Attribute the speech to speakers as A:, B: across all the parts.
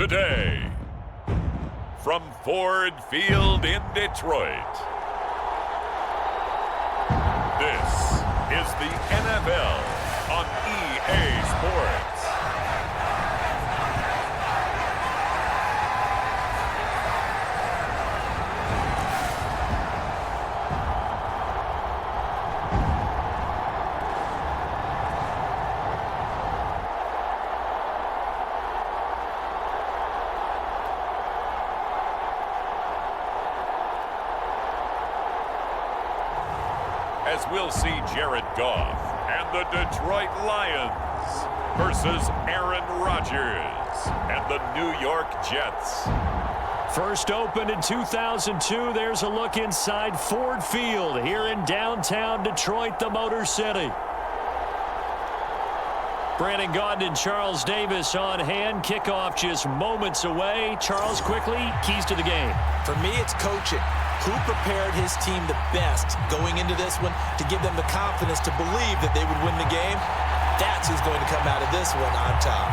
A: today. From Ford Field in Detroit, this is the NFL on EA Sports. As we'll see Jared Goff and the Detroit Lions versus Aaron Rodgers and the New York Jets.
B: First opened in 2002, there's a look inside Ford Field here in downtown Detroit, the Motor City. Brandon Gaudin and Charles Davis on hand. Kickoff just moments away. Charles, quickly, keys to the game.
C: For me, it's coaching. Who prepared his team the best going into this one to give them the confidence to believe that they would win the game? That's who's going to come out of this one on top.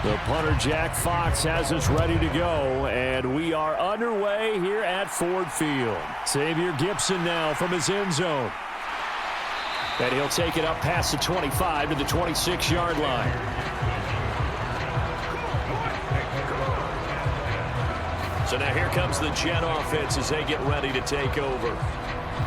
B: The punter, Jack Fox, has us ready to go, and we are underway here at Ford Field. Xavier Gipson now from his end zone. And he'll take it up past the 25 to the 26-yard line. So now here comes the Jet offense as they get ready to take over.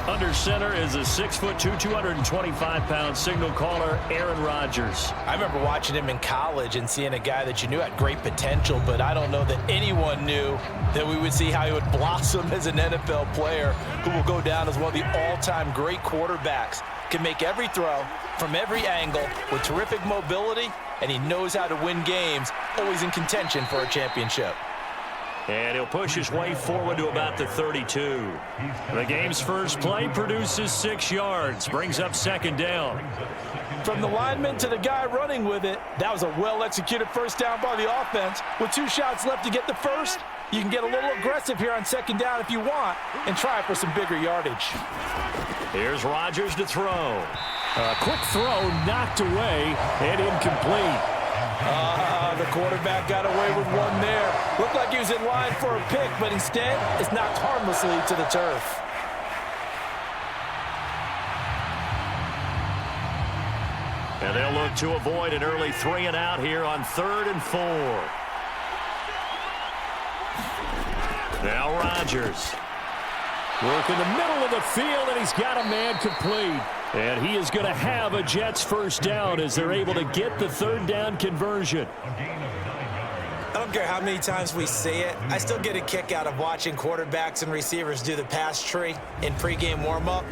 B: Under center is a 6'2", 225-pound signal caller, Aaron Rodgers.
C: I remember watching him in college and seeing a guy that you knew had great potential, but I don't know that anyone knew that we would see how he would blossom as an NFL player who will go down as one of the all-time great quarterbacks. Can make every throw from every angle with terrific mobility, and he knows how to win games, always in contention for a championship.
B: And he'll push his way forward to about the 32. The game's first play produces 6 yards, brings up second down.
C: From the lineman to the guy running with it, that was a well-executed first down by the offense. With 2 shots left to get the first, you can get a little aggressive here on second down if you want and try for some bigger yardage.
B: Here's Rodgers to throw. A quick throw knocked away and incomplete.
C: The quarterback got away with one there. Looked like he was in line for a pick, but instead, it's knocked harmlessly to the turf.
B: And they'll look to avoid an early 3 and out here on 3rd and 4. Now Rodgers. Work in the middle of the field, and he's got a man complete. And he is going to have a Jets first down as they're able to get the 3rd down conversion.
C: I don't care how many times we see it. I still get a kick out of watching quarterbacks and receivers do the pass tree in pregame warm-up.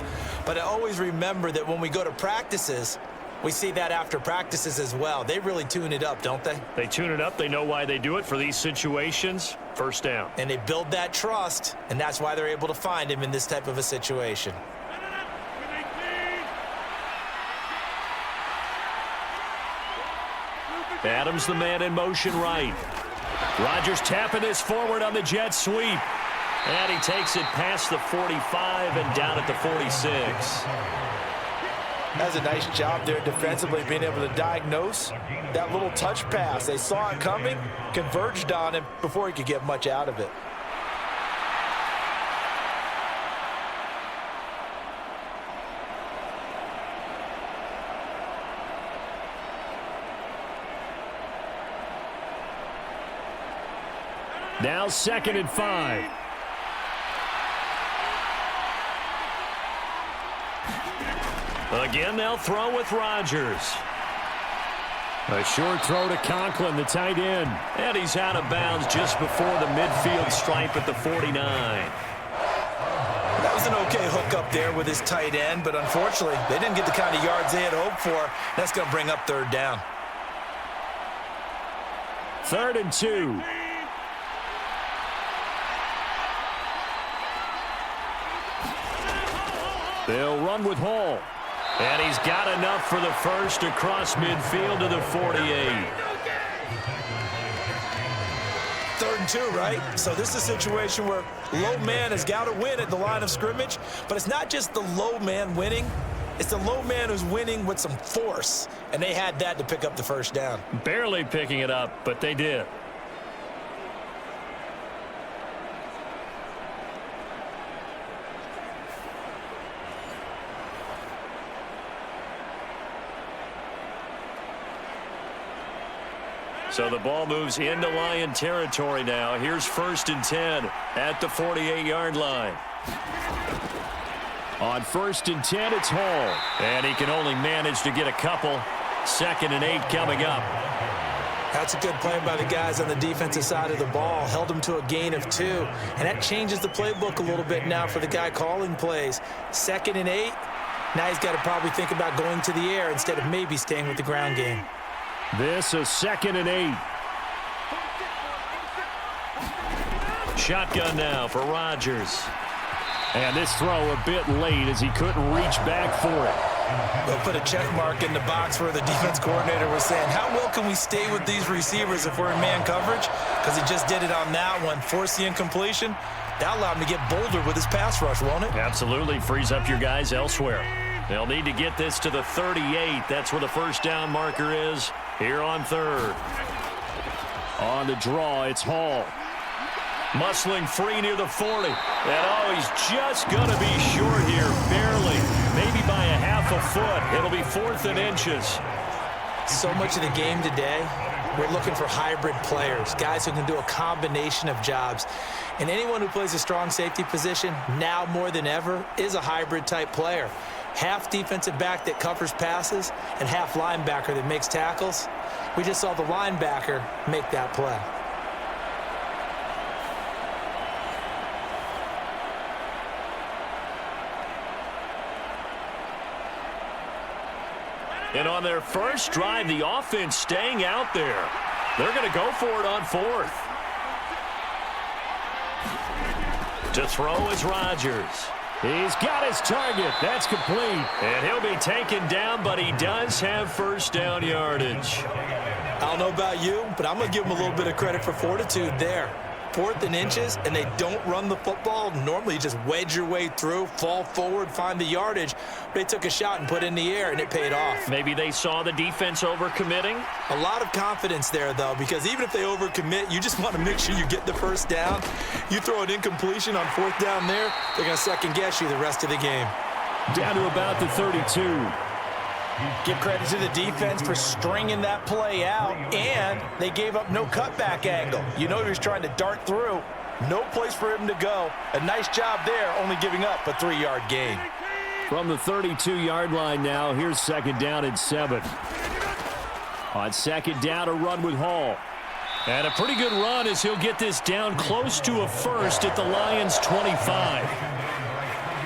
C: But I always remember that when we go to practices, we see that after practices as well. They really tune it up, don't they?
B: They tune it up. They know why they do it for these situations. First down.
C: And they build that trust, and that's why they're able to find him in this type of a situation.
B: Adams the man in motion right. Rodgers tapping this forward on the jet sweep. And he takes it past the 45 and down at the 46.
C: That's a nice job there defensively, being able to diagnose that little touch pass. They saw it coming, converged on him before he could get much out of it.
B: Now 2nd and 5. Again, they'll throw with Rodgers. A short throw to Conklin, the tight end. And he's out of bounds just before the midfield stripe at the 49.
C: That was an okay hook up there with his tight end, but unfortunately, they didn't get the kind of yards they had hoped for. That's going to bring up 3rd down.
B: 3rd and 2. They'll run with Hall. And he's got enough for the first across midfield to the 48.
C: 3rd and 2, right? So this is a situation where low man has got to win at the line of scrimmage, but it's not just the low man winning. It's the low man who's winning with some force, and they had that to pick up the first down.
B: Barely picking it up, but they did. So the ball moves into Lion territory now. Here's 1st and 10 at the 48-yard line. On 1st and 10, it's Hall. And he can only manage to get a couple. 2nd and 8 coming up.
C: That's a good play by the guys on the defensive side of the ball. Held them to a gain of 2. And that changes the playbook a little bit now for the guy calling plays. 2nd and 8. Now he's got to probably think about going to the air instead of maybe staying with the ground game.
B: This is 2nd and 8. Shotgun now for Rodgers. And this throw a bit late as he couldn't reach back for it.
C: They'll put a check mark in the box where the defense coordinator was saying, how well can we stay with these receivers if we're in man coverage? Because he just did it on that one. Force the incompletion. That allowed him to get bolder with his pass rush, won't it?
B: Absolutely. Frees up your guys elsewhere. They'll need to get this to the 38. That's where the first down marker is here on 3rd. On the draw, it's Hall. Muscling free near the 40. And, he's just going to be short here, barely. Maybe by a half a foot. It'll be 4th and inches.
C: So much of the game today, we're looking for hybrid players, guys who can do a combination of jobs. And anyone who plays a strong safety position, now more than ever, is a hybrid-type player. Half defensive back that covers passes and half linebacker that makes tackles. We just saw the linebacker make that play.
B: And on their first drive, the offense staying out there. They're going to go for it on 4th. To throw is Rodgers. He's got his target. That's complete. And he'll be taken down, but he does have first down yardage.
C: I don't know about you, but I'm going to give him a little bit of credit for fortitude there. 4th and inches, and they don't run the football. Normally, you just wedge your way through, fall forward, find the yardage. They took a shot and put it in the air, and it paid off.
B: Maybe they saw the defense overcommitting.
C: A lot of confidence there, though, because even if they overcommit, you just want to make sure you get the first down. You throw an incompletion on 4th down there, they're going to second-guess you the rest of the game.
B: Down to about the 32.
C: Give credit to the defense for stringing that play out, and they gave up no cutback angle. You know he was trying to dart through. No place for him to go. A nice job there, only giving up a 3-yard gain.
B: From the 32-yard line now, here's 2nd down and 7. On 2nd down, a run with Hall. And a pretty good run as he'll get this down close to a first at the Lions' 25.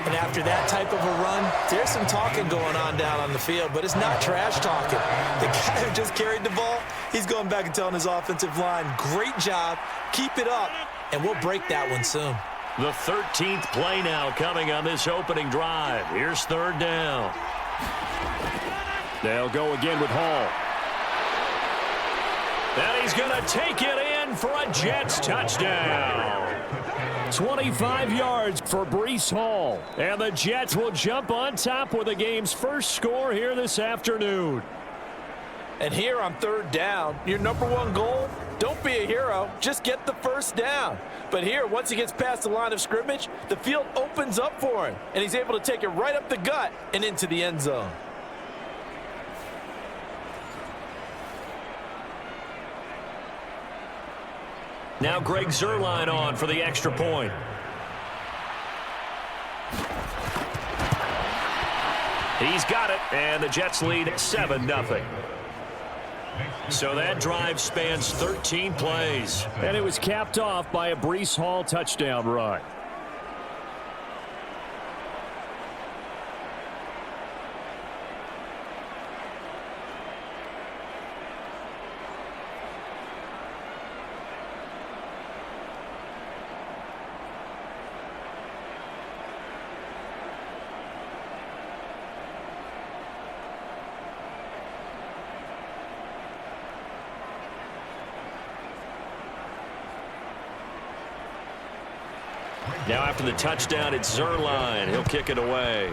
C: And after that type of a run, there's some talking going on down on the field, but it's not trash talking. The guy who just carried the ball, he's going back and telling his offensive line, great job, keep it up, and we'll break that one soon.
B: The 13th play now coming on this opening drive. Here's 3rd down. They'll go again with Hall. And he's going to take it in for a Jets touchdown. 25 yards for Breece Hall. And the Jets will jump on top with the game's first score here this afternoon.
C: And here on 3rd down, your #1 goal, don't be a hero, just get the first down. But here, once he gets past the line of scrimmage, the field opens up for him, and he's able to take it right up the gut and into the end zone.
B: Now Greg Zuerlein on for the extra point. He's got it, and the Jets lead 7-0. So that drive spans 13 plays. And it was capped off by a Breece Hall touchdown run. Now after the touchdown, it's Zerline. He'll kick it away.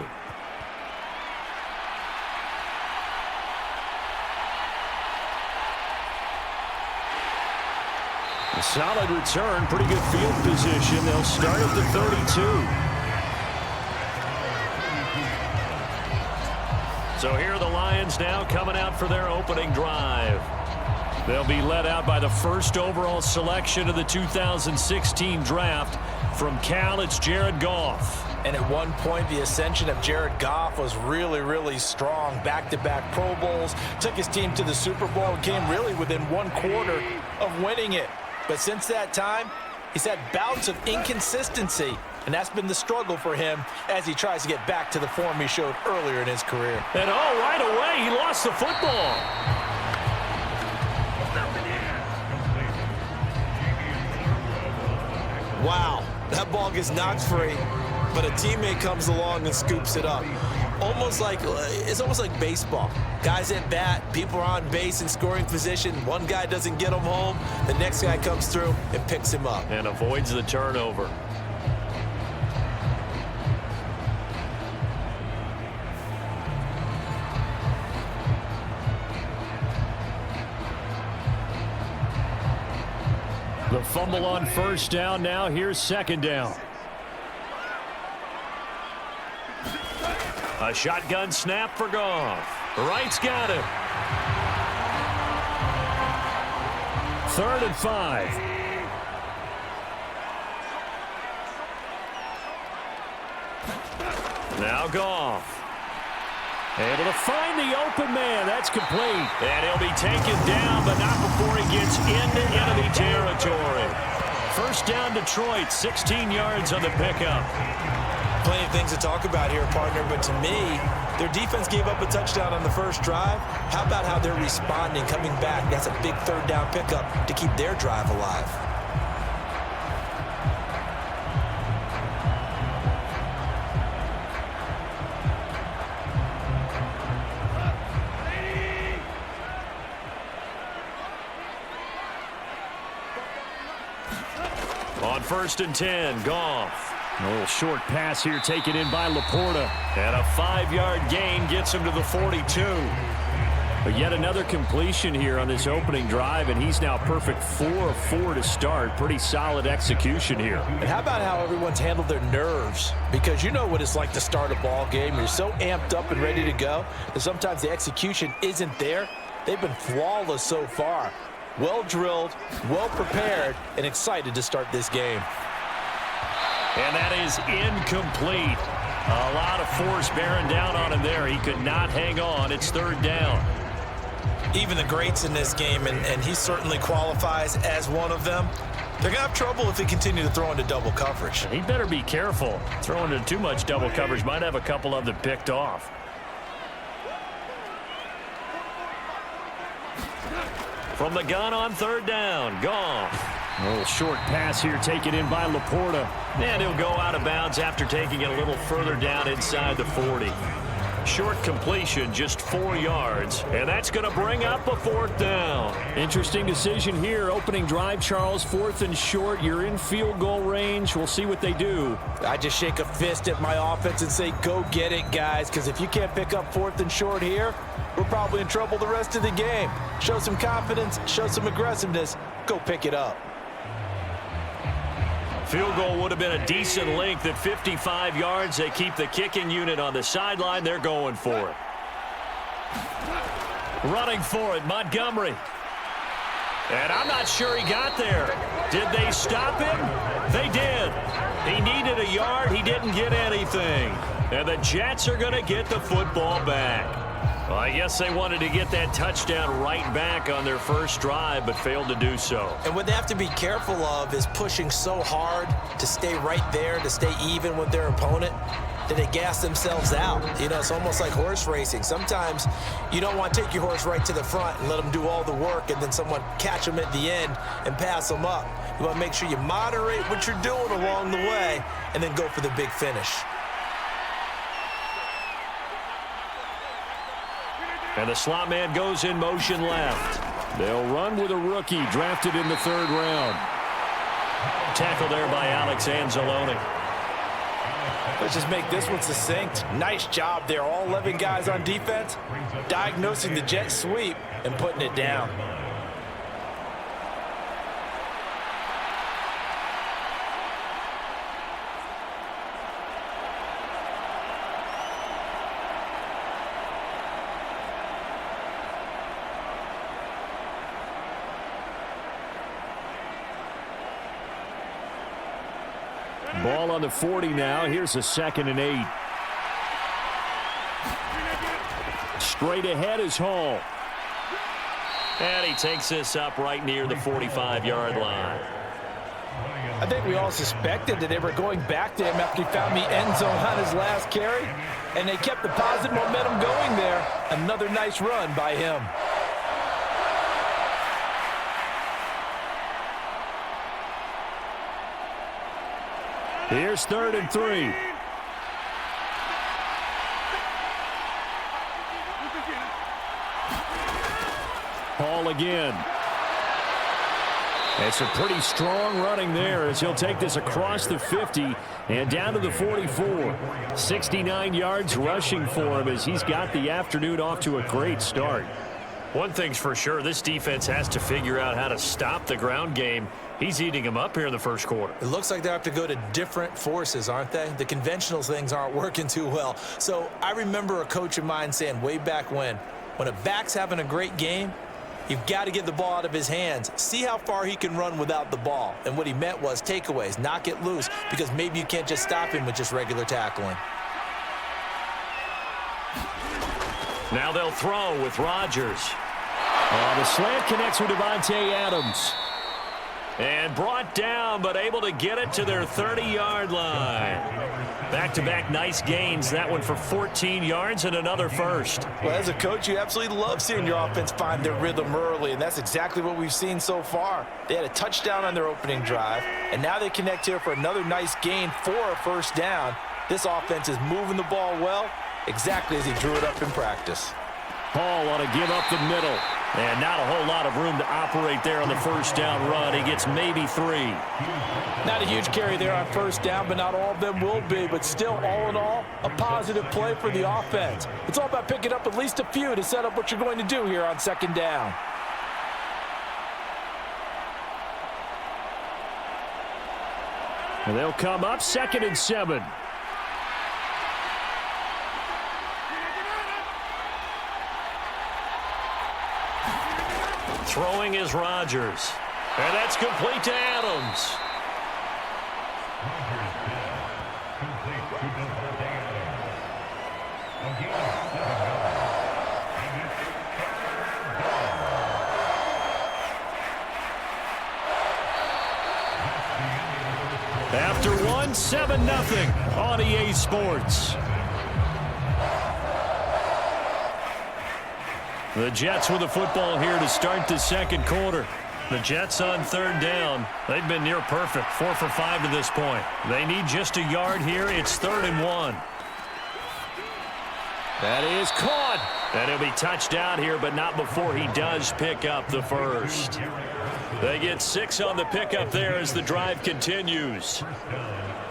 B: A solid return, pretty good field position. They'll start at the 32. So here are the Lions now coming out for their opening drive. They'll be led out by the first overall selection of the 2016 draft. From Cal, it's Jared Goff.
C: And at one point, the ascension of Jared Goff was really, really strong. Back-to-back Pro Bowls, took his team to the Super Bowl, and came really within 1/4 of winning it. But since that time, he's had bouts of inconsistency, and that's been the struggle for him as he tries to get back to the form he showed earlier in his career.
B: And right away, he lost the football.
D: Wow, that ball gets knocked free, but a teammate comes along and scoops it up. It's almost like baseball. Guys at bat, people are on base in scoring position. One guy doesn't get him home. The next guy comes through and picks him up.
B: And avoids the turnover. The fumble on first down. Now here's second down. A shotgun snap for Goff. Wright's got it. 3rd and 5. Now Goff. Able to find the open man. That's complete. And he'll be taken down, but not before he gets into enemy territory. First down, Detroit. 16 yards on the pickup.
D: Plenty of things to talk about here, partner, but to me, their defense gave up a touchdown on the first drive. How about how they're responding, coming back? That's a big 3rd down pickup to keep their drive alive.
B: On 1st and 10, Goff. A little short pass here taken in by Laporta. And a 5-yard gain gets him to the 42. But yet another completion here on this opening drive, and he's now perfect 4 of 4 to start. Pretty solid execution here.
C: And how about how everyone's handled their nerves? Because you know what it's like to start a ball game. You're so amped up and ready to go that sometimes the execution isn't there. They've been flawless so far. Well drilled, well prepared, and excited to start this game.
B: And that is incomplete. A lot of force bearing down on him there. He could not hang on. It's 3rd down.
D: Even the greats in this game, and he certainly qualifies as one of them, they're going to have trouble if they continue to throw into double coverage.
B: He better be careful. Throwing into too much double coverage might have a couple of them picked off. From the gun on 3rd down, Goff. A little short pass here taken in by Laporta. And he'll go out of bounds after taking it a little further down inside the 40. Short completion, just 4 yards. And that's going to bring up a 4th down. Interesting decision here. Opening drive, Charles. 4th and short. You're in field goal range. We'll see what they do.
C: I just shake a fist at my offense and say, go get it, guys. Because if you can't pick up 4th and short here, we're probably in trouble the rest of the game. Show some confidence. Show some aggressiveness. Go pick it up.
B: Field goal would have been a decent length at 55 yards. They keep the kicking unit on the sideline. They're going for it. Running for it, Montgomery. And I'm not sure he got there. Did they stop him? They did. He needed a yard. He didn't get anything. And the Jets are going to get the football back. Well, I guess they wanted to get that touchdown right back on their first drive, but failed to do so.
D: And what they have to be careful of is pushing so hard to stay right there, to stay even with their opponent, that they gas themselves out. You know, it's almost like horse racing. Sometimes you don't want to take your horse right to the front and let them do all the work and then someone catch them at the end and pass them up. You want to make sure you moderate what you're doing along the way and then go for the big finish.
B: And the slot man goes in motion left. They'll run with a rookie drafted in the 3rd round. Tackle there by Alex Anzalone.
C: Let's just make this one succinct. Nice job there. All 11 guys on defense, diagnosing the jet sweep and putting it down.
B: Ball on the 40 now. Here's a 2nd and 8. Straight ahead is Hall. And he takes this up right near the 45-yard line.
C: I think we all suspected that they were going back to him after he found the end zone on his last carry, and they kept the positive momentum going there. Another nice run by him.
B: Here's 3rd and 3. Hall again. It's a pretty strong running there as he'll take this across the 50 and down to the 44. 69 yards rushing for him as he's got the afternoon off to a great start. One thing's for sure, this defense has to figure out how to stop the ground game. He's eating him up here in the first quarter.
D: It looks like they have to go to different forces, aren't they? The conventional things aren't working too well. So I remember a coach of mine saying way back when a back's having a great game, you've got to get the ball out of his hands. See how far he can run without the ball. And what he meant was takeaways, knock it loose, because maybe you can't just stop him with just regular tackling.
B: Now they'll throw with Rodgers. The slant connects with Devontae Adams. And brought down, but able to get it to their 30-yard line. Back-to-back nice gains. That one for 14 yards and another first.
C: Well, as a coach, you absolutely love seeing your offense find their rhythm early, and that's exactly what we've seen so far. They had a touchdown on their opening drive, and now they connect here for another nice gain for a first down. This offense is moving the ball well, exactly as he drew it up in practice.
B: Hall want to give up the middle. And not a whole lot of room to operate there on the first down run. He gets maybe 3.
C: Not a huge carry there on first down, but not all of them will be. But still, all in all, a positive play for the offense. It's all about picking up at least a few to set up what you're going to do here on 2nd down.
B: And they'll come up 2nd and 7. Throwing is Rodgers. And that's complete to Adams. After 1, 7-0 on EA Sports. The Jets with the football here to start the second quarter. The Jets on 3rd down. They've been near perfect, 4 for 5 to this point. They need just a yard here. It's 3rd and 1. That is caught. And he'll be touched out here, but not before he does pick up the first. They get 6 on the pickup there as the drive continues.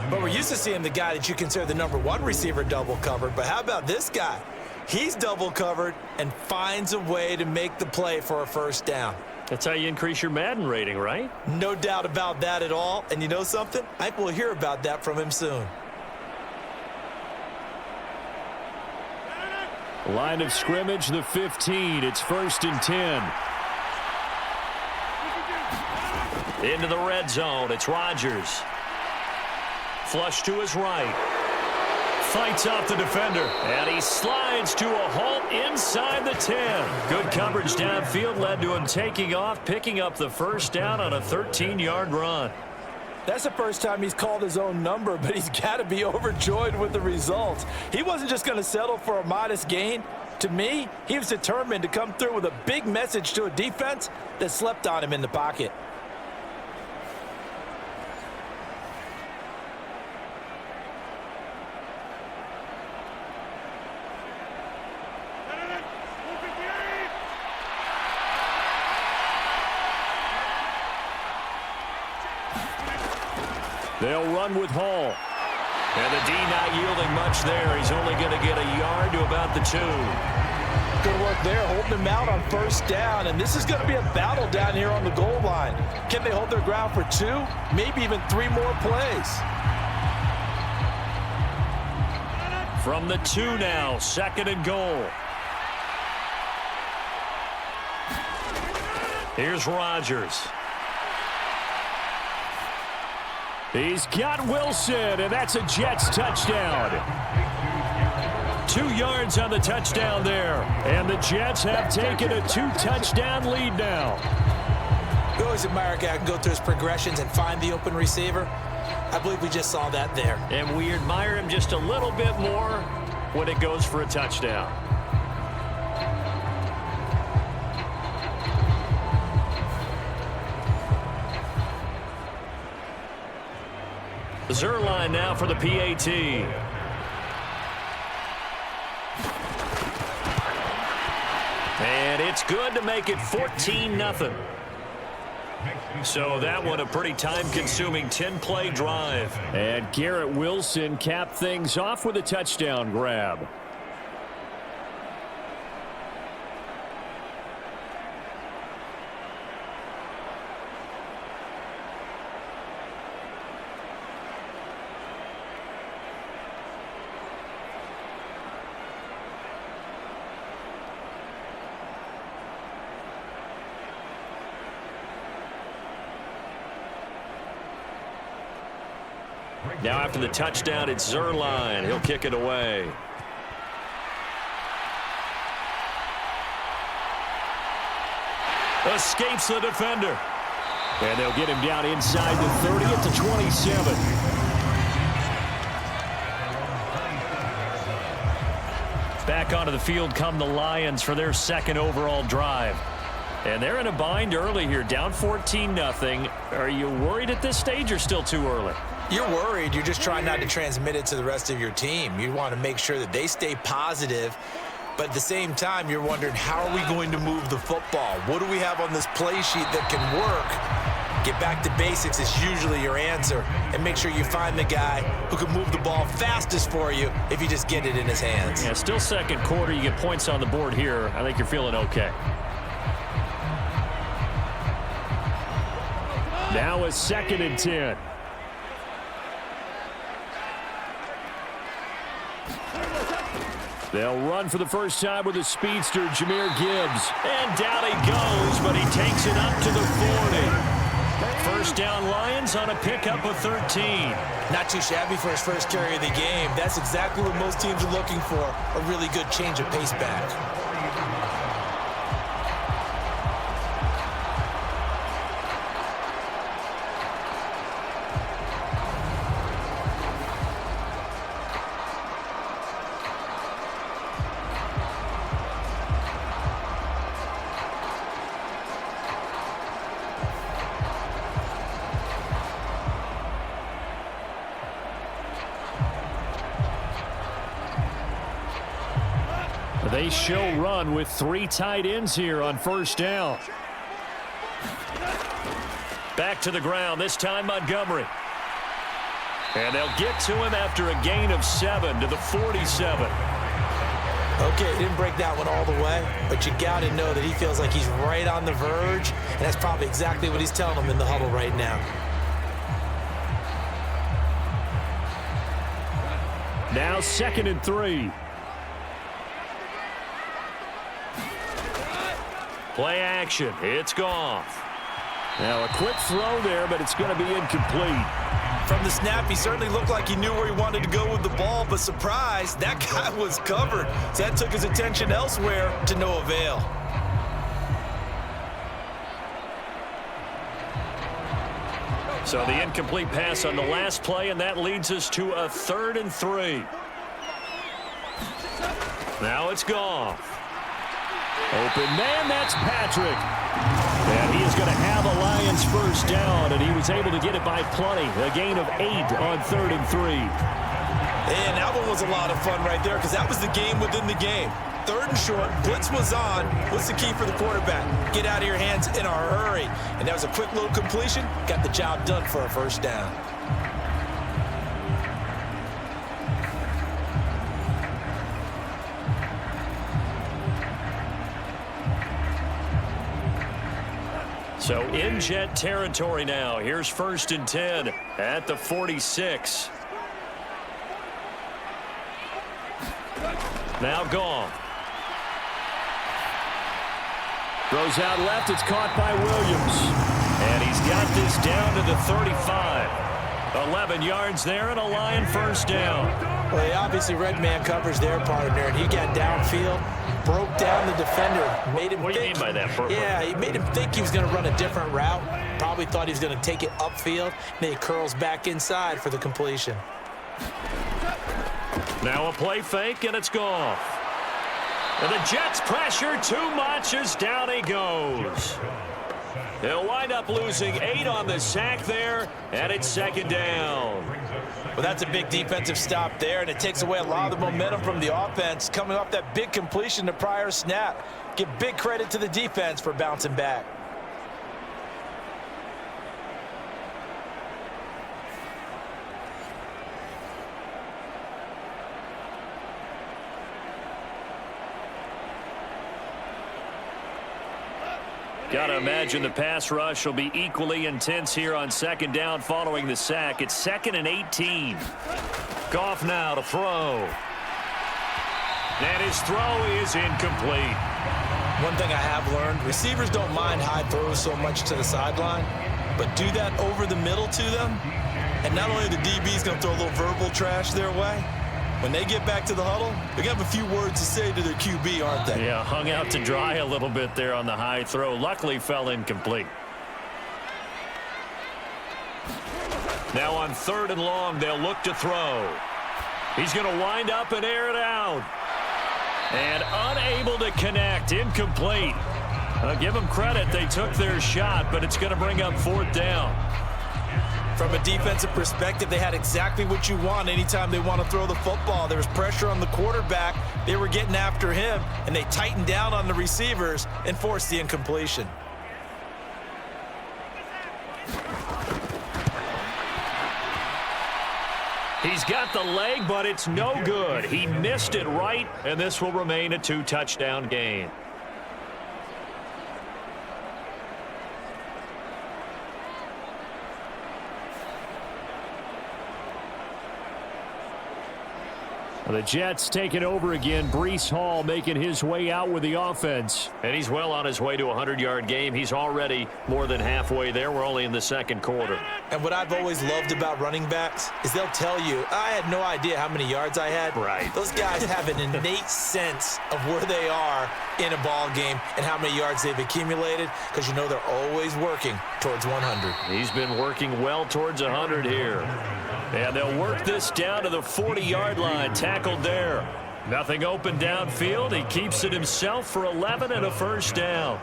D: But we're used to seeing the guy that you consider the #1 receiver double covered. But how about this guy? He's double covered and finds a way to make the play for a first down.
B: That's how you increase your Madden rating, right?
D: No doubt about that at all. And you know something? I think we'll hear about that from him soon.
B: Line of scrimmage, the 15. It's 1st and 10. Into the red zone. It's Rodgers. Flush to his right. Fights off the defender. And he slides to a halt inside the 10. Good coverage downfield led to him taking off, picking up the first down on a 13-yard run.
C: That's the first time he's called his own number, but he's got to be overjoyed with the results. He wasn't just going to settle for a modest gain. To me, he was determined to come through with a big message to a defense that slept on him in the pocket.
B: They'll run with Hall. And the D not yielding much there. He's only going to get a yard to about the 2.
C: Good work there, holding them out on first down. And this is going to be a battle down here on the goal line. Can they hold their ground for 2, maybe even 3 more plays?
B: From the 2 now, 2nd and goal. Here's Rodgers. He's got Wilson, and that's a Jets touchdown. 2 yards on the touchdown there. And the Jets have taken a 2-touchdown lead now.
D: We always admire a guy who can go through his progressions and find the open receiver. I believe we just saw that there.
B: And we admire him just a little bit more when it goes for a touchdown. Zerline now for the PAT. And it's good to make it 14-0. So that one a pretty time-consuming 10-play drive. And Garrett Wilson capped things off with a touchdown grab. Now after the touchdown, it's Zerline. He'll kick it away. Escapes the defender. And they'll get him down inside the 30 at the 27. Back onto the field come the Lions for their 2nd overall drive. And they're in a bind early here, down 14-0. Are you worried at this stage or still too early?
D: You're worried. You're just trying not to transmit it to the rest of your team. You want to make sure that they stay positive, but at the same time, you're wondering, how are we going to move the football? What do we have on this play sheet that can work? Get back to basics is usually your answer, and make sure you find the guy who can move the ball fastest for you if you just get it in his hands.
B: Yeah, still 2nd quarter. You get points on the board here. I think you're feeling okay. Now a 2nd and 10. They'll run for the first time with a speedster, Jahmyr Gibbs. And down he goes, but he takes it up to the 40. First down Lions on a pickup of 13.
D: Not too shabby for his first carry of the game. That's exactly what most teams are looking for, a really good change of pace back.
B: They show run with 3 tight ends here on first down. Back to the ground, this time Montgomery. And they'll get to him after a gain of 7 to the 47.
D: Okay, didn't break that one all the way, but you got to know that he feels like he's right on the verge, and that's probably exactly what he's telling them in the huddle right now.
B: Now 2nd and 3. Play action. It's Goff. Now a quick throw there, but it's going to be incomplete.
D: From the snap, he certainly looked like he knew where he wanted to go with the ball, but surprise, that guy was covered. So that took his attention elsewhere to no avail.
B: So the incomplete pass on the last play, and that leads us to a 3rd and 3. Now it's Goff. Open man, that's Patrick. And he is going to have a Lions first down, and he was able to get it by plenty. A gain of 8 on 3rd and 3.
D: And that one was a lot of fun right there because that was the game within the game. 3rd and short, blitz was on. What's the key for the quarterback? Get out of your hands in a hurry. And that was a quick little completion. Got the job done for a first down.
B: So in Jet territory now. Here's 1st and 10 at the 46. Now Goff. Throws out left. It's caught by Williams. And he's got this down to the 35. 11 yards there and a Lion 1st down.
D: Well, they obviously red man covers their partner, and he got downfield, broke down the defender, made him
B: What do you mean by that?
D: Yeah, he made him think he was going to run a different route. Probably thought he was going to take it upfield. Then he curls back inside for the completion.
B: Now a play fake, and it's Goff. And the Jets pressure too much as down he goes. They'll wind up losing 8 on the sack there, and it's 2nd down.
C: Well, that's a big defensive stop there, and it takes away a lot of the momentum from the offense coming off that big completion the prior snap. Give big credit to the defense for bouncing back.
B: Got to imagine the pass rush will be equally intense here on 2nd down following the sack. It's 2nd and 18. Goff now to throw. And his throw is incomplete.
C: One thing I have learned, receivers don't mind high throws so much to the sideline, but do that over the middle to them, and not only the DB's going to throw a little verbal trash their way, when they get back to the huddle, they're going to have a few words to say to their QB, aren't they?
B: Yeah, hung out to dry a little bit there on the high throw. Luckily fell incomplete. Now on 3rd and long, they'll look to throw. He's going to wind up and air it out. And unable to connect, incomplete. I'll give them credit. They took their shot, but it's going to bring up 4th down.
C: From a defensive perspective, they had exactly what you want anytime they want to throw the football. There was pressure on the quarterback. They were getting after him, and they tightened down on the receivers and forced the incompletion.
B: He's got the leg, but it's no good. He missed it right, and this will remain a 2-touchdown game. The Jets taking over again. Breece Hall making his way out with the offense. And he's well on his way to a 100-yard game. He's already more than halfway there. We're only in the 2nd quarter.
C: And what I've always loved about running backs is they'll tell you, I had no idea how many yards I had.
B: Right.
C: Those guys have an innate sense of where they are in a ball game and how many yards they've accumulated, because you know they're always working towards 100.
B: He's been working well towards 100 here. And they'll work this down to the 40-yard line. Tackled there. Nothing open downfield. He keeps it himself for 11 and a 1st down.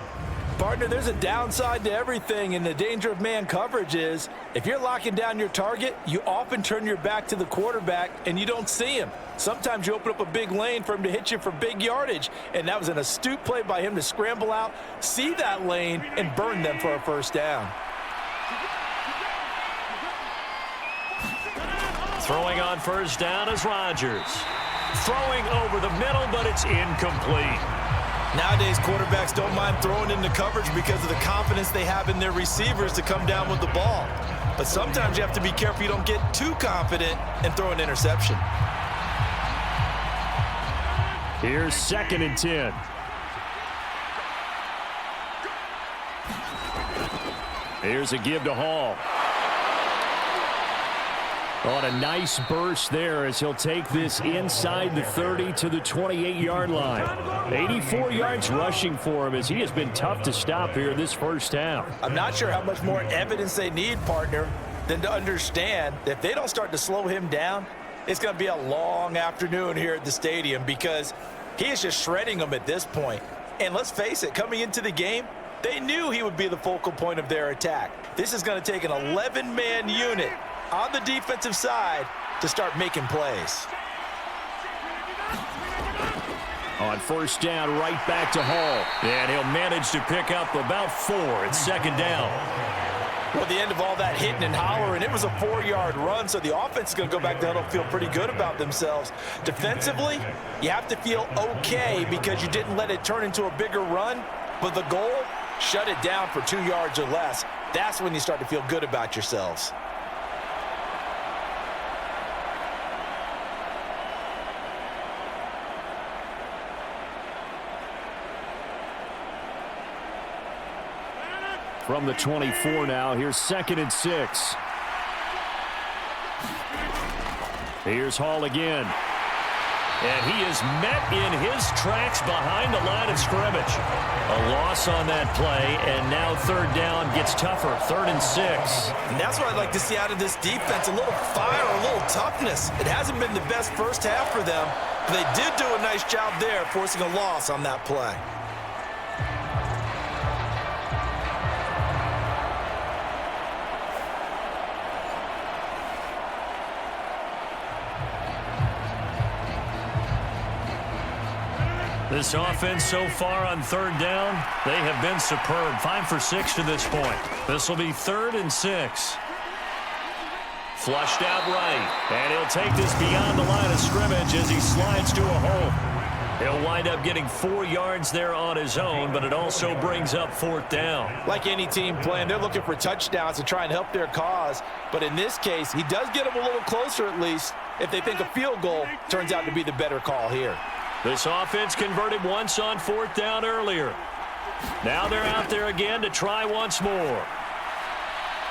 C: Partner, there's a downside to everything, and the danger of man coverage is if you're locking down your target, you often turn your back to the quarterback and you don't see him. Sometimes you open up a big lane for him to hit you for big yardage, and that was an astute play by him to scramble out, see that lane, and burn them for a 1st down.
B: Throwing on 1st down is Rodgers. Throwing over the middle, but it's incomplete.
C: Nowadays, quarterbacks don't mind throwing into coverage because of the confidence they have in their receivers to come down with the ball. But sometimes you have to be careful you don't get too confident and throw an interception.
B: Here's 2nd and 10. Here's a give to Hall. On a nice burst there as he'll take this inside the 30 to the 28-yard line. 84 yards rushing for him as he has been tough to stop here this 1st half.
C: I'm not sure how much more evidence they need, partner, than to understand that if they don't start to slow him down, it's going to be a long afternoon here at the stadium because he is just shredding them at this point. And let's face it, coming into the game, they knew he would be the focal point of their attack. This is going to take an 11-man unit on the defensive side to start making plays.
B: On 1st down, right back to Hall. And he'll manage to pick up about 4 at 2nd down.
C: Well, at the end of all that hitting and hollering, it was a 4-yard run, so the offense is going to go back down and feel pretty good about themselves. Defensively, you have to feel okay because you didn't let it turn into a bigger run, but the goal,
D: shut it down for 2 yards or less. That's when you start to feel good about yourselves.
B: From the 24 now, here's 2nd and 6. Here's Hall again. And he is met in his tracks behind the line of scrimmage. A loss on that play, and now 3rd down gets tougher. 3rd and 6.
D: And that's what I'd like to see out of this defense, a little fire, a little toughness. It hasn't been the best first half for them, but they did do a nice job there forcing a loss on that play.
B: This offense so far on 3rd down, they have been superb. 5 for 6 to this point. This will be 3rd and 6. Flushed out right. And he'll take this beyond the line of scrimmage as he slides to a hole. He'll wind up getting 4 yards there on his own, but it also brings up 4th down.
D: Like any team playing, they're looking for touchdowns to try and help their cause. But in this case, he does get them a little closer at least if they think a field goal turns out to be the better call here.
B: This offense converted once on 4th down earlier. Now they're out there again to try once more.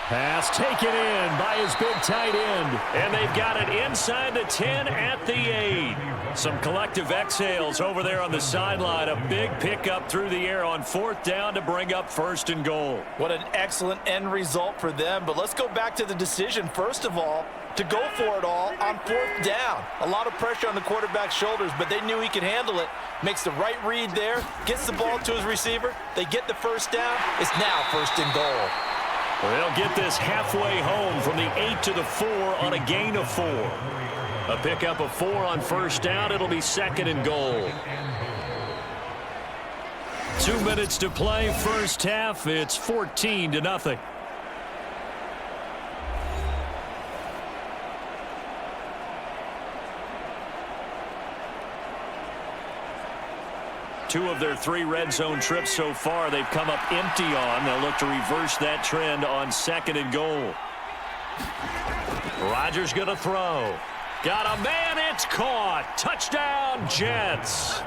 B: Pass taken in by his big tight end. And they've got it inside the 10 at the 8. Some collective exhales over there on the sideline. A big pickup through the air on 4th down to bring up 1st and goal.
D: What an excellent end result for them. But let's go back to the decision, first of all, to go for it all on 4th down. A lot of pressure on the quarterback's shoulders, but they knew he could handle it. Makes the right read there, gets the ball to his receiver. They get the 1st down. It's now 1st and goal.
B: They'll get this halfway home from the 8 to the 4 on a gain of 4. A pickup of 4 on 1st down. It'll be 2nd and goal. 2 minutes to play, 1st half. It's 14-0. Two of their 3 red zone trips so far, they've come up empty on. They'll look to reverse that trend on 2nd and goal. Rodgers going to throw. Got a man, it's caught. Touchdown, Jets.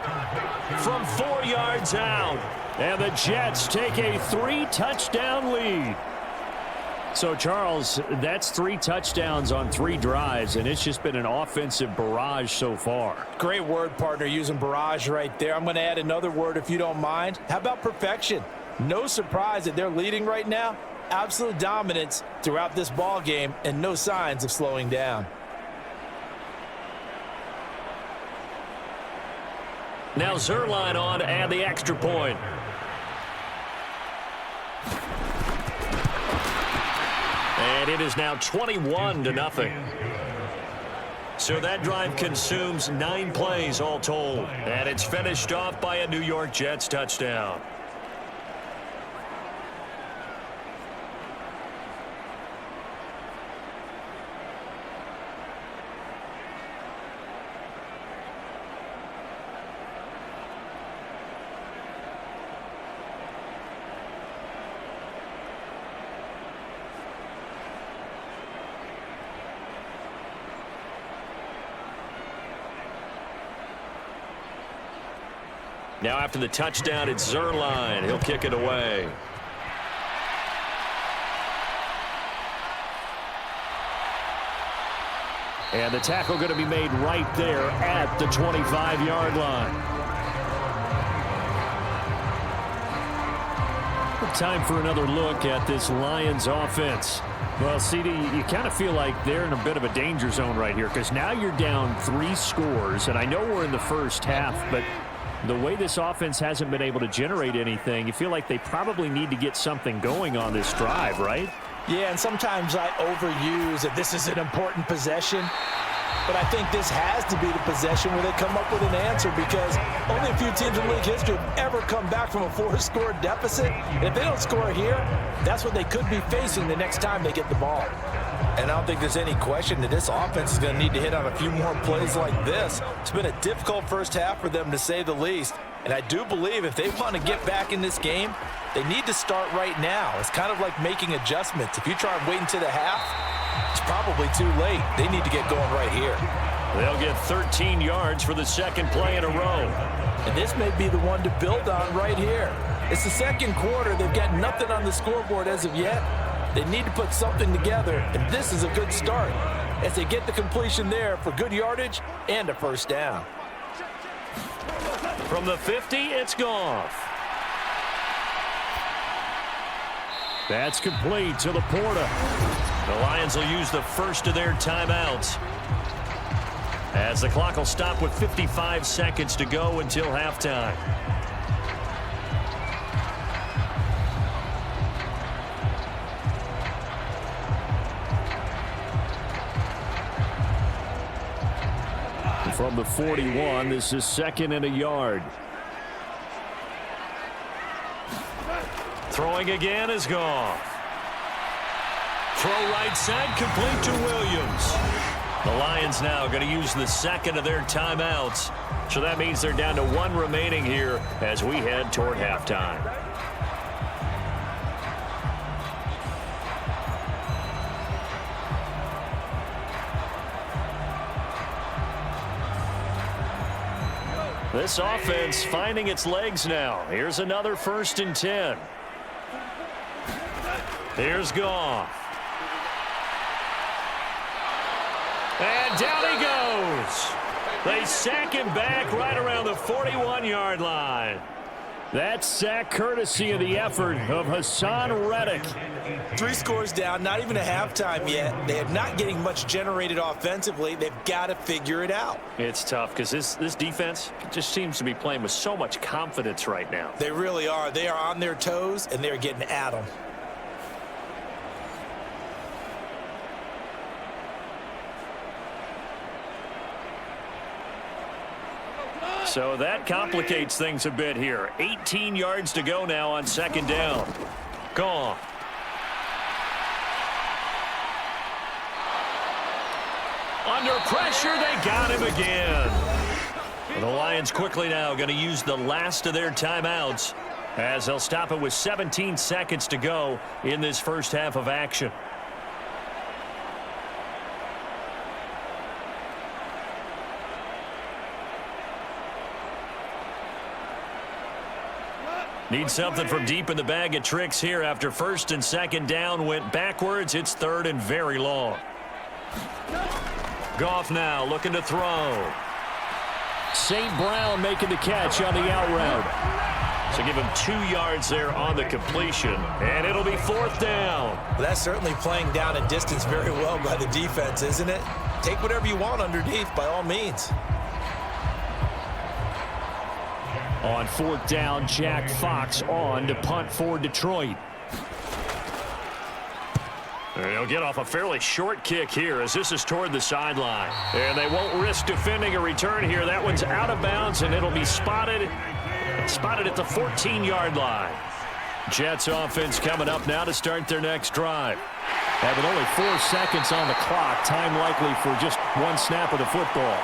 B: From 4 yards out. And the Jets take a 3-touchdown lead. So, Charles, that's 3 touchdowns on 3 drives, and it's just been an offensive barrage so far.
D: Great word, partner, using barrage right there. I'm going to add another word if you don't mind. How about perfection? No surprise that they're leading right now. Absolute dominance throughout this ball game and no signs of slowing down.
B: Now Zerline on to add the extra point. And it is now 21-0. So that drive consumes 9 plays all told. And it's finished off by a New York Jets touchdown. Now after the touchdown, it's Zerline. He'll kick it away. And the tackle going to be made right there at the 25-yard line. Time for another look at this Lions offense. Well, CD, you kind of feel like they're in a bit of a danger zone right here because now you're down 3 scores, and I know we're in the first half, but the way this offense hasn't been able to generate anything, you feel like they probably need to get something going on this drive, right?
D: Yeah, and sometimes I overuse that this is an important possession. But I think this has to be the possession where they come up with an answer because only a few teams in league history have ever come back from a 4-score deficit. And if they don't score here, that's what they could be facing the next time they get the ball. And I don't think there's any question that this offense is going to need to hit on a few more plays like this. It's been a difficult first half for them, to say the least. And I do believe if they want to get back in this game, they need to start right now. It's kind of like making adjustments. If you try and wait until the half, it's probably too late. They need to get going right here.
B: They'll get 13 yards for the second play in a row.
D: And this may be the one to build on right here. It's the second quarter. They've got nothing on the scoreboard as of yet. They need to put something together, and this is a good start as they get the completion there for good yardage and a first down.
B: From the 50, it's Goff. That's complete to Laporta. The Lions will use the first of their timeouts, as the clock will stop with 55 seconds to go until halftime. From the 41, this is second and a yard. Throwing again is Goff. Throw right side, complete to Williams. The Lions now going to use the second of their timeouts. So that means they're down to one remaining here as we head toward halftime. This offense finding its legs now. Here's another 1st and 10. Here's Goff. And down he goes. They sack him back right around the 41-yard line. That sack courtesy of the effort of Hassan Reddick.
D: 3 scores down, not even a halftime yet. They are not getting much generated offensively. They've got to figure it out.
B: It's tough because this defense just seems to be playing with so much confidence right now.
D: They really are. They are on their toes, and they're getting at them.
B: So that complicates things a bit here. 18 yards to go now on second down. Gone. Under pressure, they got him again. The Lions quickly now going to use the last of their timeouts as they'll stop it with 17 seconds to go in this first half of action. Need something from deep in the bag of tricks here after 1st and 2nd down went backwards. It's 3rd and very long. Goff now looking to throw. St. Brown making the catch on the out route. So give him 2 yards there on the completion, and it'll be 4th down.
D: Well, that's certainly playing down and distance very well by the defense, isn't it? Take whatever you want underneath by all means.
B: On 4th down, Jack Fox on to punt for Detroit. They'll get off a fairly short kick here as this is toward the sideline. And they won't risk defending a return here. That one's out of bounds, and it'll be spotted at the 14-yard line. Jets offense coming up now to start their next drive. Having only 4 seconds on the clock, time likely for just one snap of the football.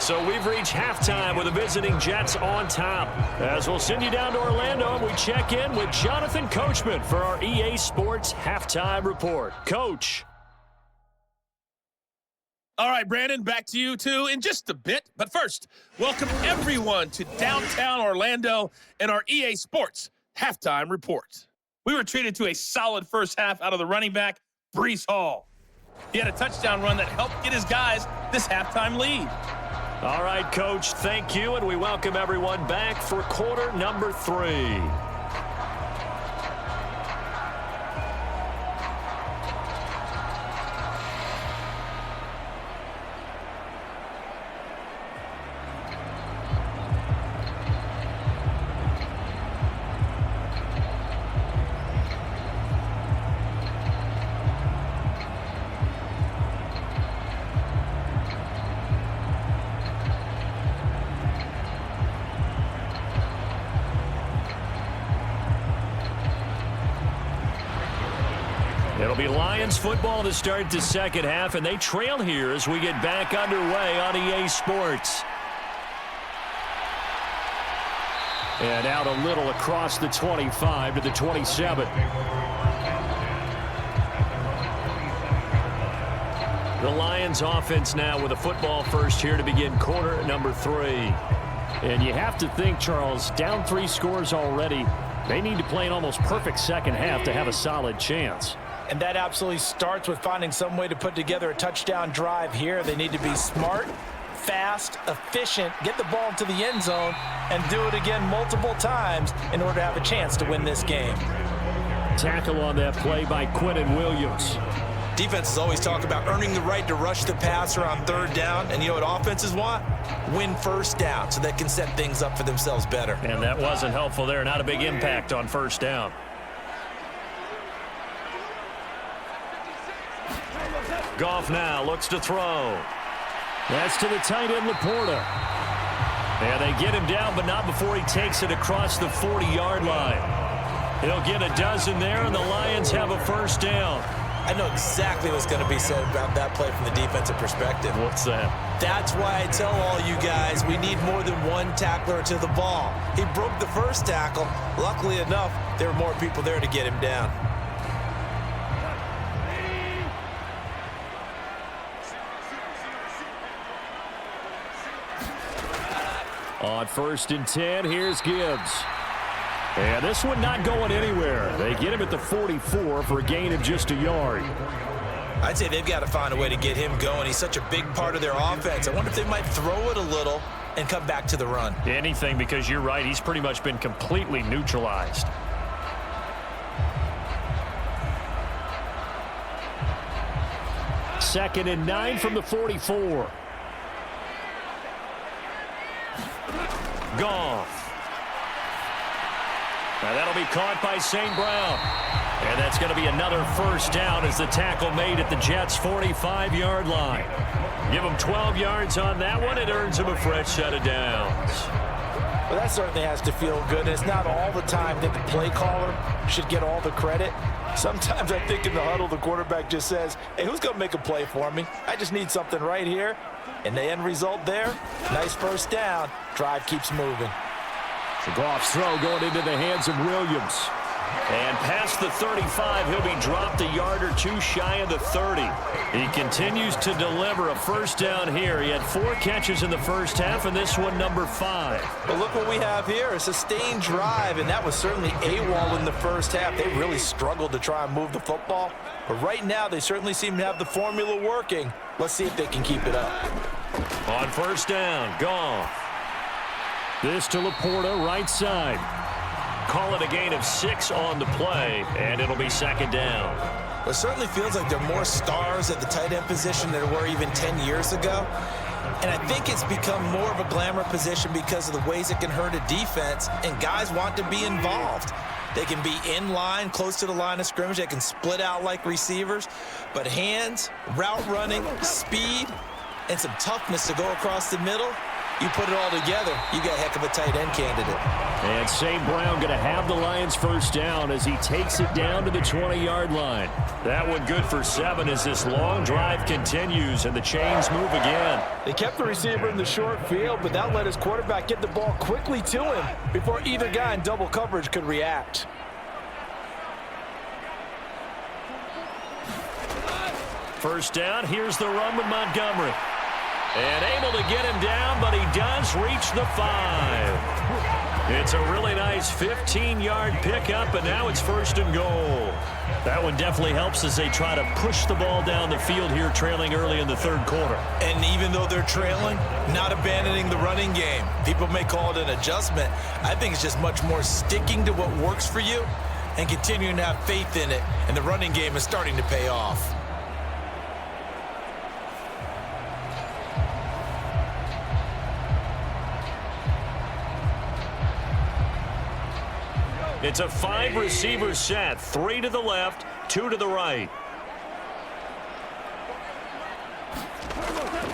B: So we've reached halftime with the visiting Jets on top. As we'll send you down to Orlando, and we check in with Jonathan Coachman for our EA Sports Halftime Report. Coach.
E: All right, Brandon, back to you, too, in just a bit. But first, welcome everyone to downtown Orlando and our EA Sports Halftime Report. We were treated to a solid first half out of the running back, Breece Hall. He had a touchdown run that helped get his guys this halftime lead.
B: All right, Coach, thank you, and we welcome everyone back for quarter number 3. It'll be Lions football to start the second half, and they trail here as we get back underway on EA Sports. And out a little across the 25 to the 27. The Lions offense now with a football first here to begin quarter number 3. And you have to think, Charles, down 3 scores already. They need to play an almost perfect second half to have a solid chance.
C: And that absolutely starts with finding some way to put together a touchdown drive here. They need to be smart, fast, efficient, get the ball into the end zone, and do it again multiple times in order to have a chance to win this game.
B: Tackle on that play by Quinnen Williams.
D: Defenses always talk about earning the right to rush the passer on third down, and you know what offenses want? Win first down so they can set things up for themselves better.
B: And that wasn't helpful there. Not a big impact on first down. Goff now looks to throw. That's to the tight end, Laporta. And they get him down, but not before he takes it across the 40-yard line. He'll get a dozen there, and the Lions have a first down.
D: I know exactly what's going to be said about that play from the defensive perspective.
B: What's that?
D: That's why I tell all you guys we need more than one tackler to the ball. He broke the first tackle. Luckily enough, there were more people there to get him down.
B: On 1st and 10, here's Gibbs. And this one not going anywhere. They get him at the 44 for a gain of just a yard.
D: I'd say they've got to find a way to get him going. He's such a big part of their offense. I wonder if they might throw it a little and come back to the run.
B: Anything, because you're right. He's pretty much been completely neutralized. Second and 9 from the 44. Goff. Now that'll be caught by St. Brown. And that's going to be another first down as the tackle made at the Jets' 45-yard line. Give them 12 yards on that one. It earns them a fresh set of downs.
C: Well, that certainly has to feel good. And it's not all the time that the play caller should get all the credit. Sometimes I think in the huddle, the quarterback just says, hey, who's going to make a play for me? I just need something right here. And the end result there, nice first down. Drive keeps moving.
B: The Goff's throw going into the hands of Williams. And past the 35, he'll be dropped a yard or two shy of the 30. He continues to deliver a first down here. He had 4 catches in the first half, and this one number 5.
D: But look what we have here, a sustained drive, and that was certainly AWOL in the first half. They really struggled to try and move the football. But right now, they certainly seem to have the formula working. Let's see if they can keep it up.
B: On first down, Goff. This to Laporta, right side. Call it a gain of 6 on the play, and it'll be second down.
D: Well, it certainly feels like there are more stars at the tight end position than there were even 10 years ago. And I think it's become more of a glamour position because of the ways it can hurt a defense, and guys want to be involved. They can be in line, close to the line of scrimmage. They can split out like receivers. But hands, route running, speed, and some toughness to go across the middle, you put it all together, you got a heck of a tight end candidate.
B: And St. Brown going to have the Lions first down as he takes it down to the 20-yard line. That one good for 7 as this long drive continues and the chains move again.
C: They kept the receiver in the short field, but that let his quarterback get the ball quickly to him before either guy in double coverage could react.
B: First down, here's the run with Montgomery. And able to get him down, but he does reach the 5. It's a really nice 15-yard pickup, and now it's first and goal. That one definitely helps as they try to push the ball down the field here, trailing early in the third quarter.
D: And even though they're trailing, not abandoning the running game. People may call it an adjustment. I think it's just much more sticking to what works for you and continuing to have faith in it, and the running game is starting to pay off.
B: It's a 5-receiver set, 3 to the left, 2 to the right.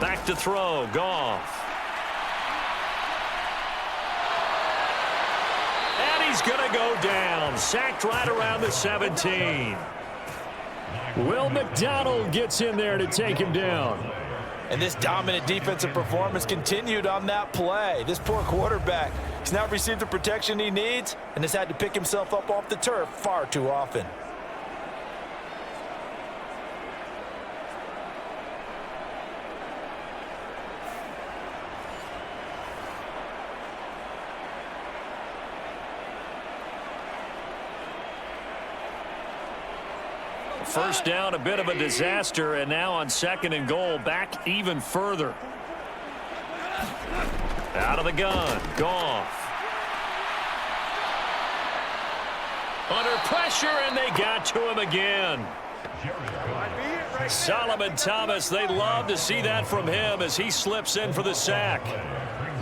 B: Back to throw, Goff. And he's going to go down, sacked right around the 17. Will McDonald gets in there to take him down.
C: And this dominant defensive performance continued on that play. This poor quarterback has not received the protection he needs and has had to pick himself up off the turf far too often.
B: First down, a bit of a disaster, and now on 2nd and goal, back even further. Out of the gun, Goff. Under pressure, and they got to him again. Solomon Thomas, they love to see that from him as he slips in for the sack.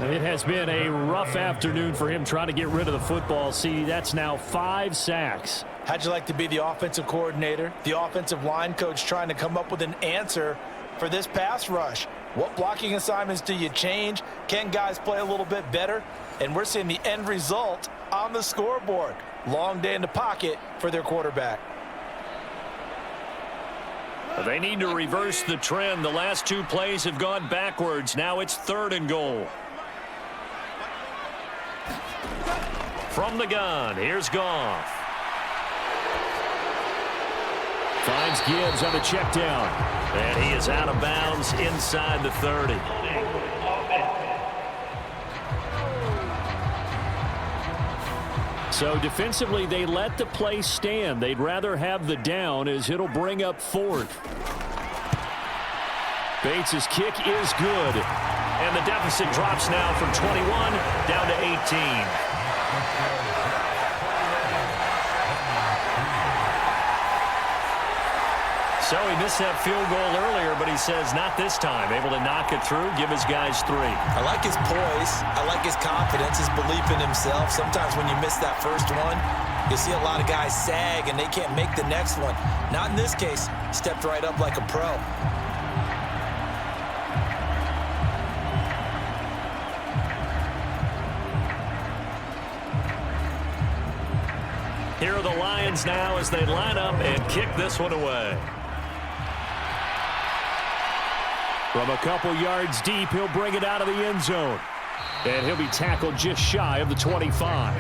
B: It has been a rough afternoon for him trying to get rid of the football. See, that's now 5 sacks.
C: How'd you like to be the offensive coordinator, the offensive line coach trying to come up with an answer for this pass rush? What blocking assignments do you change? Can guys play a little bit better? And we're seeing the end result on the scoreboard. Long day in the pocket for their quarterback.
B: They need to reverse the trend. The last 2 plays have gone backwards. Now it's 3rd and goal. From the gun, here's Goff. Finds Gibbs on the check down. And he is out of bounds inside the 30. So defensively, they let the play stand. They'd rather have the down as it'll bring up 4th. Bates' kick is good. And the deficit drops now from 21 down to 18. So he missed that field goal earlier, but he says not this time. Able to knock it through, give his guys 3.
D: I like his poise. I like his confidence, his belief in himself. Sometimes when you miss that first one, you see a lot of guys sag and they can't make the next one. Not in this case. Stepped right up like a pro.
B: Here are the Lions now as they line up and kick this one away. From a couple yards deep, he'll bring it out of the end zone. And he'll be tackled just shy of the 25.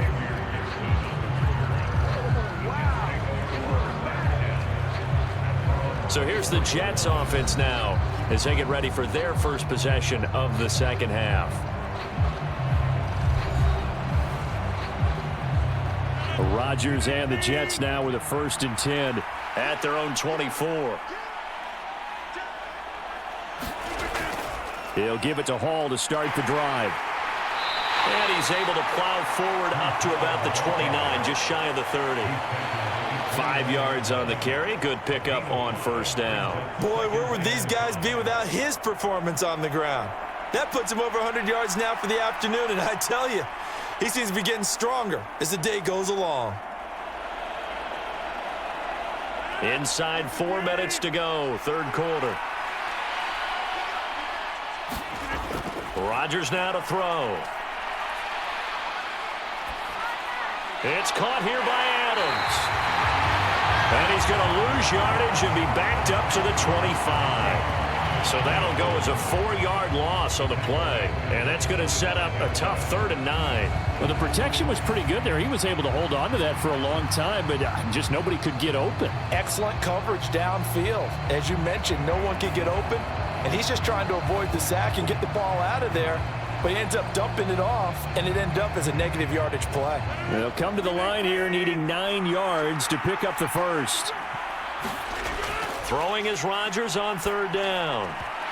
B: So here's the Jets offense now as they get ready for their first possession of the second half. Rodgers and the Jets now with a 1st and 10 at their own 24. He'll give it to Hall to start the drive. And he's able to plow forward up to about the 29, just shy of the 30. 5 yards on the carry. Good pickup on 1st down.
D: Boy, where would these guys be without his performance on the ground? That puts him over 100 yards now for the afternoon, and I tell you, he seems to be getting stronger as the day goes along.
B: Inside 4 minutes to go, 3rd quarter. Rodgers now to throw. It's caught here by Adams. And he's going to lose yardage and be backed up to the 25. So that'll go as a 4-yard loss on the play. And that's going to set up a tough 3rd and 9. Well, the protection was pretty good there. He was able to hold on to that for a long time, but just nobody could get open.
C: Excellent coverage downfield. As you mentioned, no one could get open. And he's just trying to avoid the sack and get the ball out of there. But he ends up dumping it off, and it ended up as a negative yardage play.
B: They'll come to the line here needing 9 yards to pick up the 1st. Throwing is Rodgers on 3rd down.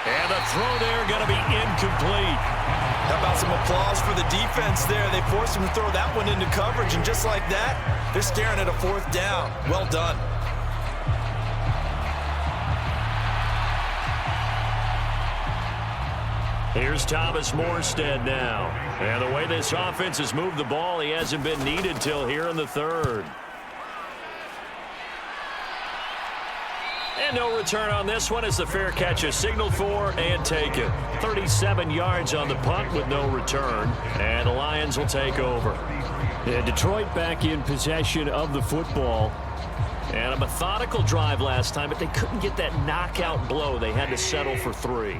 B: And the throw there going to be incomplete.
D: How about some applause for the defense there? They forced him to throw that one into coverage, and just like that, they're staring at a 4th down. Well done.
B: Here's Thomas Morstead now. And the way this offense has moved the ball, he hasn't been needed till here in the 3rd. And no return on this one as the fair catch is signaled for and taken. 37 yards on the punt with no return. And the Lions will take over. Yeah, Detroit back in possession of the football. And a methodical drive last time, but they couldn't get that knockout blow. They had to settle for 3.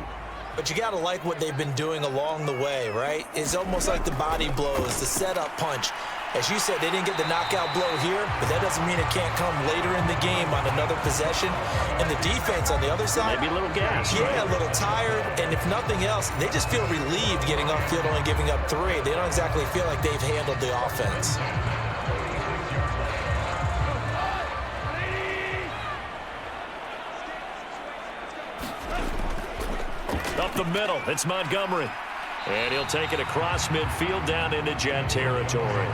D: But you got to like what they've been doing along the way, right? It's almost like the body blows, the setup punch. As you said, they didn't get the knockout blow here, but that doesn't mean it can't come later in the game on another possession. And the defense on the other side,
B: maybe a little gas.
D: Yeah,
B: right?
D: a little tired. And if nothing else, they just feel relieved getting off field, only giving up 3. They don't exactly feel like they've handled the offense.
B: Up the middle, it's Montgomery. And he'll take it across midfield down into Jet territory.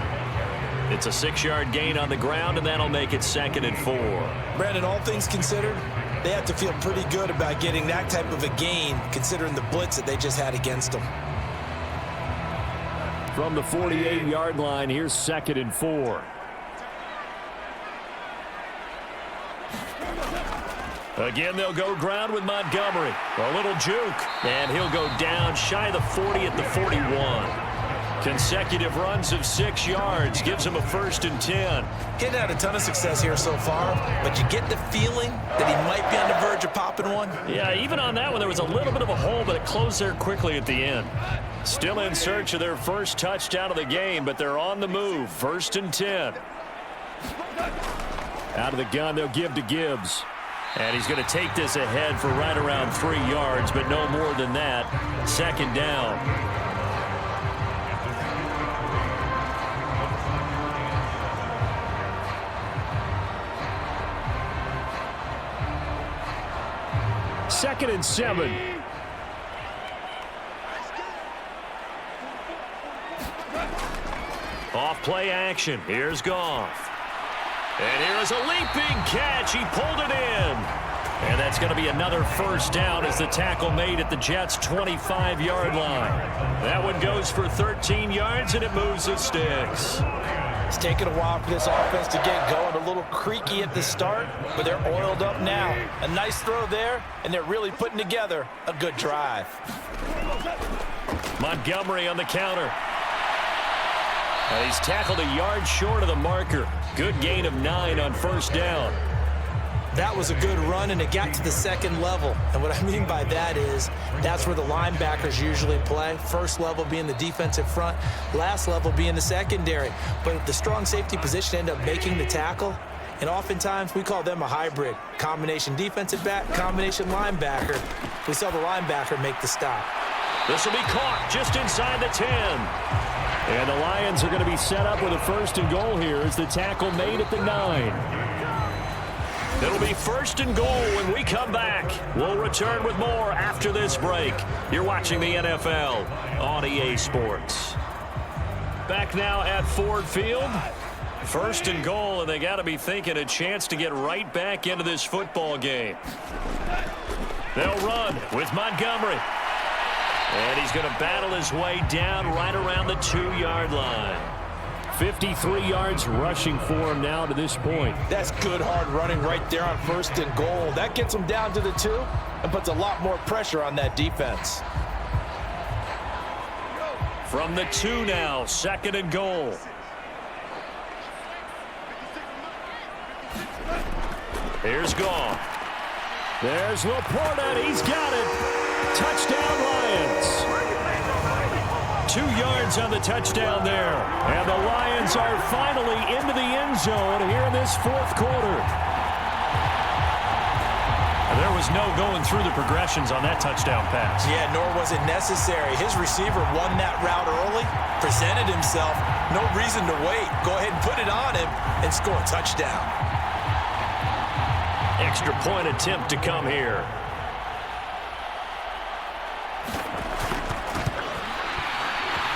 B: It's a 6-yard gain on the ground, and that'll make it 2nd and 4.
D: Brandon, all things considered, they have to feel pretty good about getting that type of a gain, considering the blitz that they just had against them.
B: From the 48-yard line, here's 2nd and 4. Again, they'll go ground with Montgomery. A little juke, and he'll go down shy of the 40 at the 41. Consecutive runs of 6 yards gives him a 1st and 10.
D: Getting had a ton of success here so far, but you get the feeling that he might be on the verge of popping one.
B: Yeah, even on that one, there was a little bit of a hole, but it closed there quickly at the end. Still in search of their first touchdown of the game, but they're on the move. 1st and 10. Out of the gun, they'll give to Gibbs. And he's going to take this ahead for right around 3 yards, but no more than that. 2nd down. Second and 7. Off play action. Here's Goff. And here is a leaping catch. He pulled it in. And that's going to be another 1st down as the tackle made at the Jets' 25-yard line. That one goes for 13 yards, and it moves the sticks.
D: It's taken a while for this offense to get going. A little creaky at the start, but they're oiled up now. A nice throw there, and they're really putting together a good drive.
B: Montgomery on the counter. And he's tackled a yard short of the marker. Good gain of 9 on 1st down.
D: That was a good run, and it got to the 2nd level. And what I mean by that is that's where the linebackers usually play. 1st level being the defensive front, last level being the secondary. But the strong safety position ended up making the tackle. And oftentimes we call them a hybrid. Combination defensive back, combination linebacker. We saw the linebacker make the stop.
B: This will be caught just inside the 10. And the Lions are going to be set up with a 1st and goal here as the tackle made at the 9. It'll be 1st and goal when we come back. We'll return with more after this break. You're watching the NFL on EA Sports. Back now at Ford Field. 1st and goal, and they got to be thinking a chance to get right back into this football game. They'll run with Montgomery. And he's going to battle his way down right around the 2-yard line. 53 yards rushing for him now to this point.
D: That's good hard running right there on 1st and goal. That gets him down to the 2 and puts a lot more pressure on that defense.
B: From the 2 now, 2nd and goal. Here's Goff. There's Laporta. He's got it. Touchdown, Lions. 2 yards on the touchdown there. And the Lions are finally into the end zone here in this 4th quarter. There was no going through the progressions on that touchdown pass.
D: Yeah, nor was it necessary. His receiver won that route early, presented himself. No reason to wait. Go ahead and put it on him and score a touchdown.
B: Extra point attempt to come here.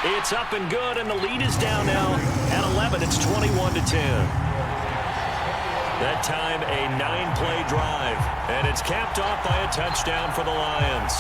B: It's up and good, and the lead is down now at 11. It's 21-10. That time, a 9-play drive, and it's capped off by a touchdown for the Lions.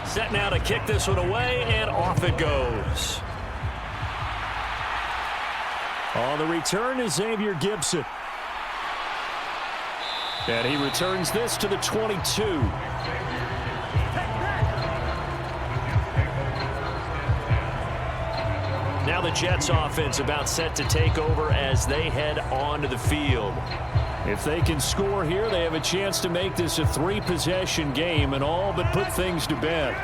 B: Set now to kick this one away, and off it goes. On the return is Xavier Gibson. And he returns this to the 22. Now the Jets offense about set to take over as they head onto the field. If they can score here, they have a chance to make this a 3-possession game and all but put things to bed.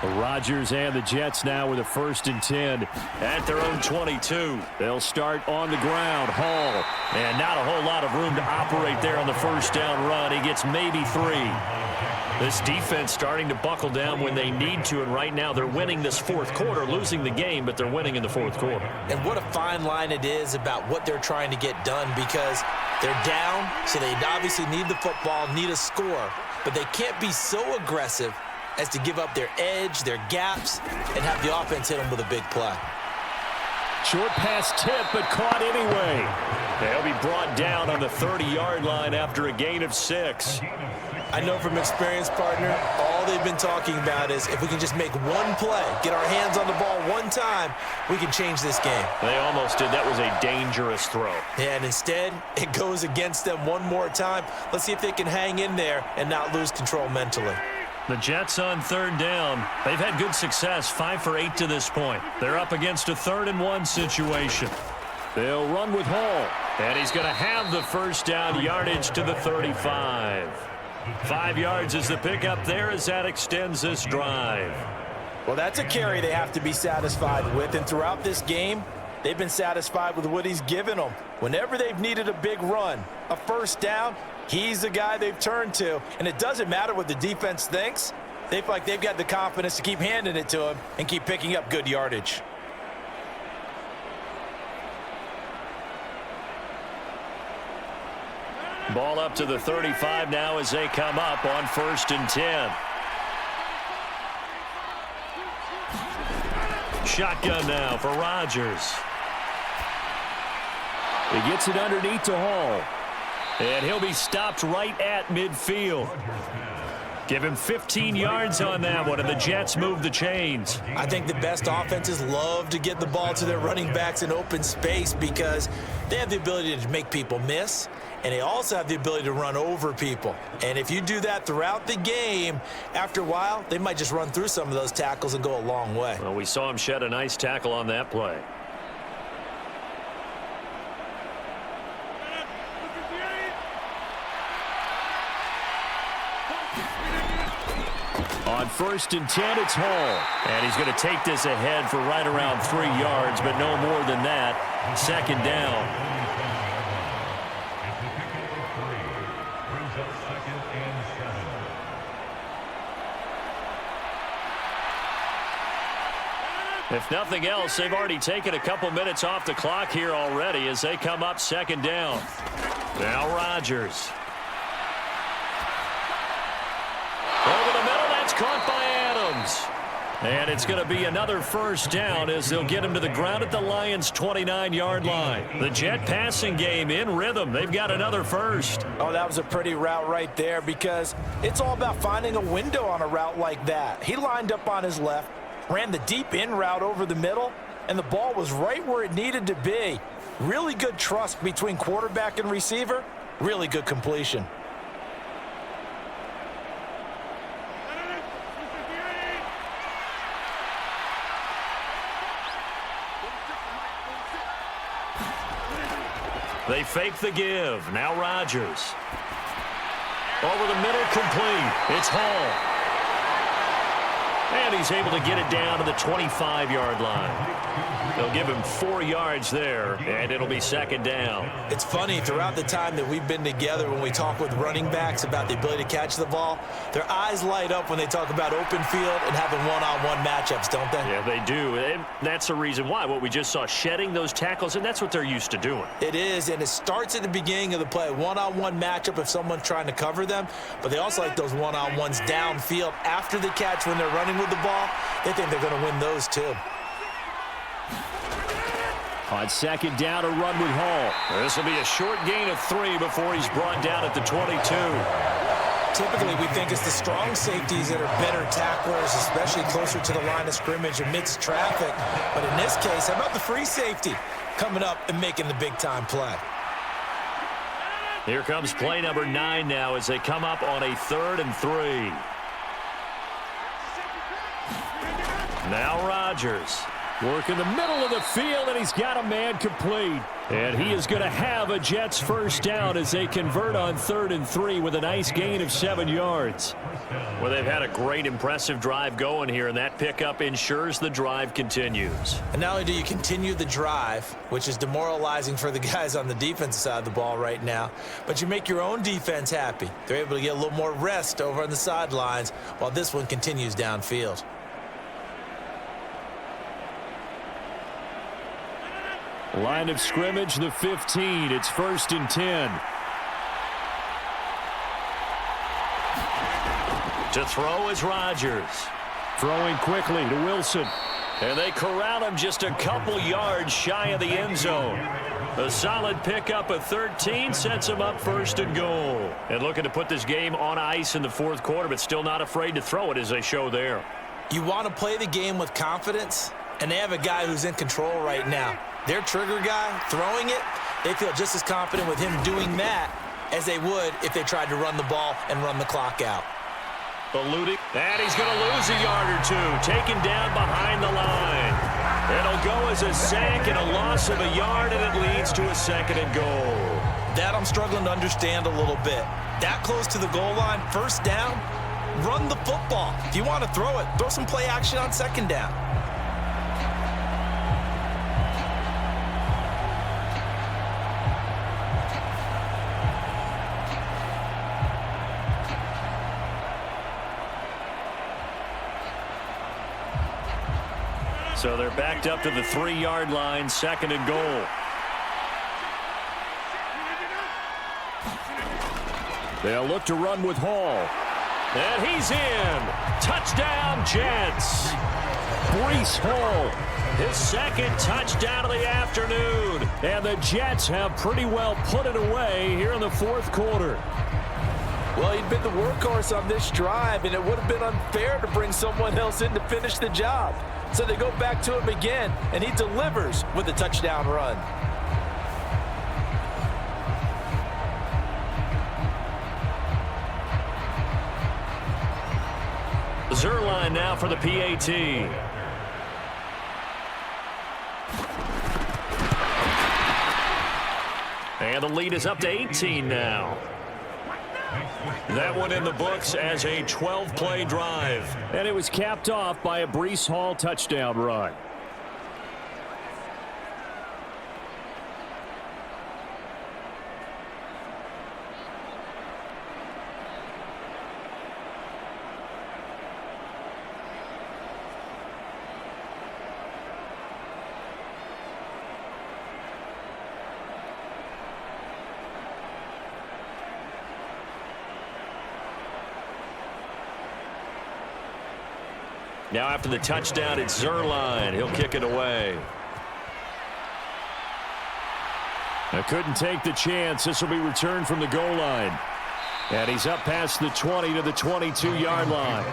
B: The Rodgers and the Jets now with a 1st and 10 at their own 22. They'll start on the ground. Hall, and not a whole lot of room to operate there on the 1st down run. He gets maybe 3. This defense starting to buckle down when they need to, and right now they're winning this 4th quarter, losing the game, but they're winning in the 4th quarter.
D: And what a fine line it is about what they're trying to get done, because they're down, so they obviously need the football, need a score, but they can't be so aggressive as to give up their edge, their gaps, and have the offense hit them with a big play.
B: Short pass tip, but caught anyway. They'll be brought down on the 30-yard line after a gain of 6.
D: I know from experience, partner, all they've been talking about is if we can just make one play, get our hands on the ball one time, we can change this game.
B: They almost did. That was a dangerous throw.
D: And instead, it goes against them one more time. Let's see if they can hang in there and not lose control mentally.
B: The Jets on 3rd down. They've had good success, 5 for 8 to this point. They're up against a 3rd and 1 situation. They'll run with Hall, and he's going to have the 1st down yardage to the 35. 5 yards is the pickup there as that extends this drive.
D: Well, that's a carry they have to be satisfied with, and throughout this game, they've been satisfied with what he's given them. Whenever they've needed a big run, a 1st down, he's the guy they've turned to, and it doesn't matter what the defense thinks. They feel like they've got the confidence to keep handing it to him and keep picking up good yardage.
B: Ball up to the 35 now as they come up on 1st and 10. Shotgun now for Rodgers. He gets it underneath to Hall. And he'll be stopped right at midfield. Give him 15 yards on that one, and the Jets move the chains.
D: I think the best offenses love to get the ball to their running backs in open space because they have the ability to make people miss, and they also have the ability to run over people. And if you do that throughout the game, after a while, they might just run through some of those tackles and go a long way.
B: Well, we saw him shed a nice tackle on that play. On 1st and 10, it's Hall. And he's going to take this ahead for right around 3 yards, but no more than that. 2nd down. If nothing else, they've already taken a couple minutes off the clock here already as they come up 2nd down. Now Rodgers. Over the middle, that's caught by Adams. And it's going to be another 1st down as they'll get him to the ground at the Lions' 29-yard line. The Jet passing game in rhythm. They've got another 1st.
D: Oh, that was a pretty route right there because it's all about finding a window on a route like that. He lined up on his left, ran the deep in route over the middle, and the ball was right where it needed to be. Really good trust between quarterback and receiver. Really good completion.
B: They fake the give. Now Rodgers. Over the middle, complete. It's Hall. And he's able to get it down to the 25-yard line. They'll give him 4 yards there, and it'll be 2nd down.
D: It's funny, throughout the time that we've been together, when we talk with running backs about the ability to catch the ball, their eyes light up when they talk about open field and having one-on-one matchups, don't they?
B: Yeah, they do. And that's the reason why. What we just saw, shedding those tackles, and that's what they're used to doing.
D: It is, and it starts at the beginning of the play. One-on-one matchup if someone's trying to cover them, but they also like those one-on-ones downfield after the catch when they're running with the ball. They think they're going to win those too.
B: On 2nd down, a run with Hall. This will be a short gain of 3 before he's brought down at the 22.
D: Typically, we think it's the strong safeties that are better tacklers, especially closer to the line of scrimmage amidst traffic. But in this case, how about the free safety coming up and making the big-time play?
B: Here comes play number 9 now as they come up on a 3rd and 3. Now Rodgers. Work in the middle of the field, and he's got a man complete. And he is going to have a Jets first down as they convert on 3rd and 3 with a nice gain of 7 yards. Well, they've had a great, impressive drive going here, and that pickup ensures the drive continues.
D: And not only do you continue the drive, which is demoralizing for the guys on the defensive side of the ball right now, but you make your own defense happy. They're able to get a little more rest over on the sidelines while this one continues downfield.
B: Line of scrimmage, the 15. It's 1st and 10. To throw is Rodgers. Throwing quickly to Wilson. And they corral him just a couple yards shy of the end zone. A solid pickup of 13 sets him up 1st and goal. And looking to put this game on ice in the 4th quarter, but still not afraid to throw it as they show there.
D: You want to play the game with confidence, and they have a guy who's in control right now. Their trigger guy throwing it, they feel just as confident with him doing that as they would if they tried to run the ball and run the clock out.
B: Eluding, and he's going to lose a yard or 2, taken down behind the line. It'll go as a sack and a loss of a yard, and it leads to a 2nd and goal.
D: That I'm struggling to understand a little bit. That close to the goal line, 1st down, run the football. If you want to throw it, throw some play action on 2nd down.
B: So they're backed up to the 3-yard line, 2nd and goal. They'll look to run with Hall. And he's in. Touchdown, Jets. Breece Hall, his 2nd touchdown of the afternoon. And the Jets have pretty well put it away here in the 4th quarter.
C: Well, he'd been the workhorse on this drive, and it would have been unfair to bring someone else in to finish the job. So they go back to him again, and he delivers with a touchdown run.
B: Zerline now for the PAT. And the lead is up to 18 now. That one in the books as a 12-play drive. And it was capped off by a Breece Hall touchdown run. Now after the touchdown, it's Zerline. He'll kick it away. I couldn't take the chance. This will be returned from the goal line. And he's up past the 20 to the 22-yard line.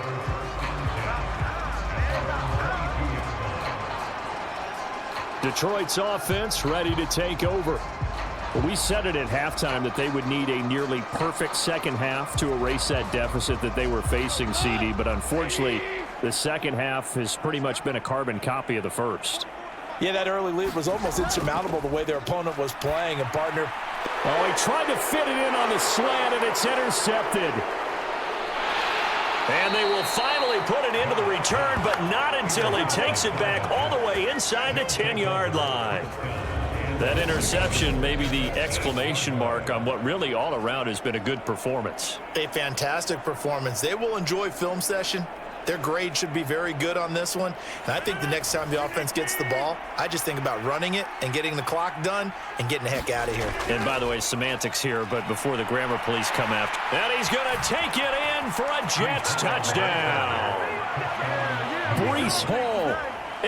B: Detroit's offense ready to take over. Well, we said it at halftime that they would need a nearly perfect second half to erase that deficit that they were facing, CD. But unfortunately, the second half has pretty much been a carbon copy of the first.
C: Yeah, that early lead was almost insurmountable the way their opponent was playing. And partner,
B: oh, he tried to fit it in on the slant, and it's intercepted. And they will finally put it into the return, but not until he takes it back all the way inside the 10-yard line. That interception may be the exclamation mark on what really all around has been a good performance.
D: A fantastic performance. They will enjoy film session. Their grade should be very good on this one. And I think the next time the offense gets the ball, I just think about running it and getting the clock done and getting the heck out of here.
B: And by the way, semantics here, but before the grammar police come after. And he's going to take it in for a Jets touchdown. Breece Hall,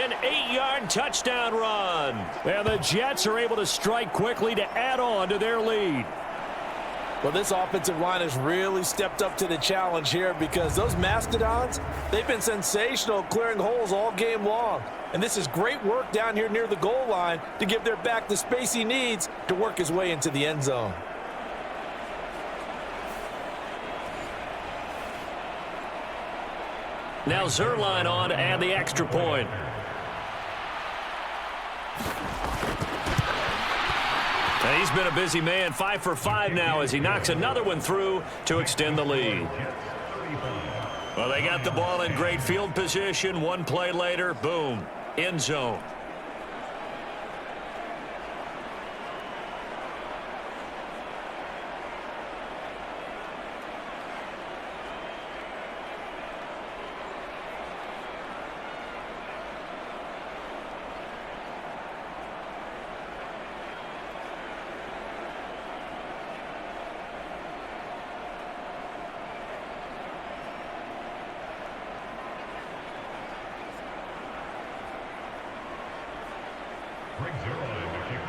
B: an 8-yard touchdown run. And the Jets are able to strike quickly to add on to their lead.
D: Well, this offensive line has really stepped up to the challenge here because those Mastodons, they've been sensational clearing holes all game long. And this is great work down here near the goal line to give their back the space he needs to work his way into the end zone.
B: Now Zerline on to add the extra point. And he's been a busy man, 5 for 5 now as he knocks another one through to extend the lead. Well, they got the ball in great field position. One play later, boom, end zone.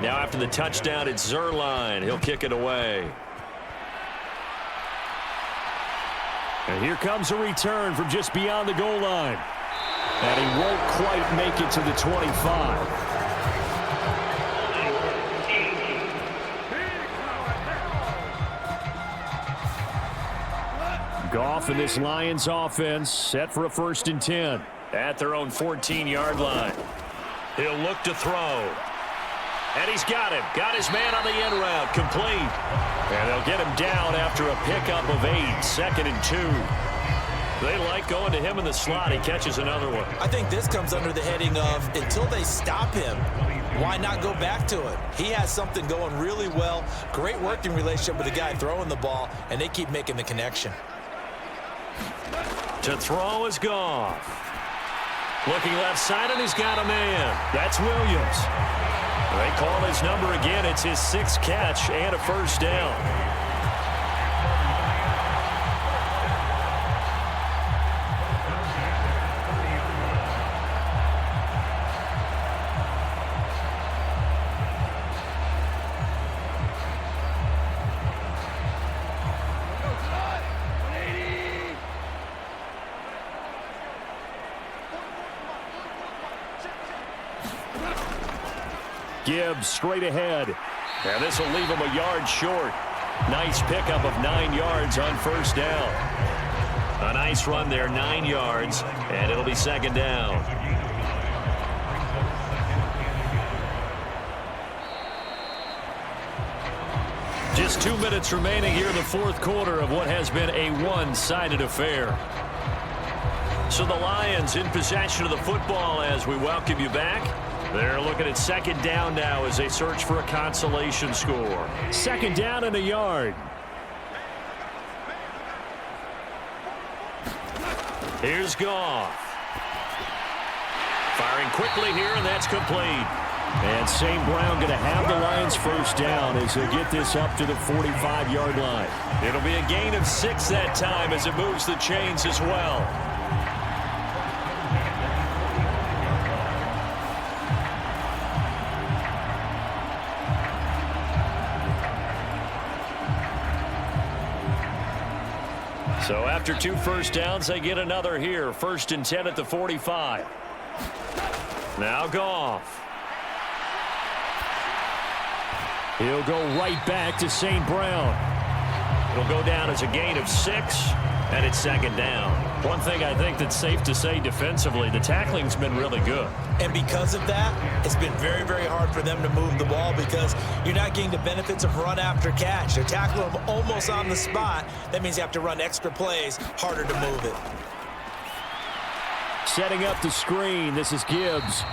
B: Now after the touchdown, it's Zerline. He'll kick it away. And here comes a return from just beyond the goal line. And he won't quite make it to the 25. Goff and this Lions offense set for a 1st and 10 at their own 14-yard line. He'll look to throw. And he's got him. Got his man on the end route. Complete. And they'll get him down after a pickup of 8. 2nd and 2. They like going to him in the slot. He catches another one.
D: I think this comes under the heading of until they stop him, why not go back to it? He has something going really well. Great working relationship with the guy throwing the ball, and they keep making the connection.
B: To throw is Goff. Looking left side, and he's got a man. That's Williams. They call his number again. It's his 6th catch and a 1st down. Gibbs straight ahead. And this will leave him a yard short. Nice pickup of 9 yards on 1st down. A nice run there, 9 yards, and it'll be 2nd down. Just 2 minutes remaining here in the 4th quarter of what has been a one-sided affair. So the Lions in possession of the football as we welcome you back. They're looking at 2nd down now as they search for a consolation score. 2nd down and a yard. Here's Goff. Firing quickly here, and that's complete. And St. Brown going to have the Lions 1st down as they get this up to the 45-yard line. It'll be a gain of 6 that time as it moves the chains as well. So after 2 1st downs, they get another here. 1st and 10 at the 45. Now Goff. He'll go right back to St. Brown. It'll go down as a gain of 6, and it's 2nd down. One thing I think that's safe to say defensively, the tackling's been really good.
D: And because of that, it's been very, very hard for them to move the ball because you're not getting the benefits of run after catch. They're tackling them almost on the spot. That means you have to run extra plays, harder to move it.
B: Setting up the screen, this is Gibbs.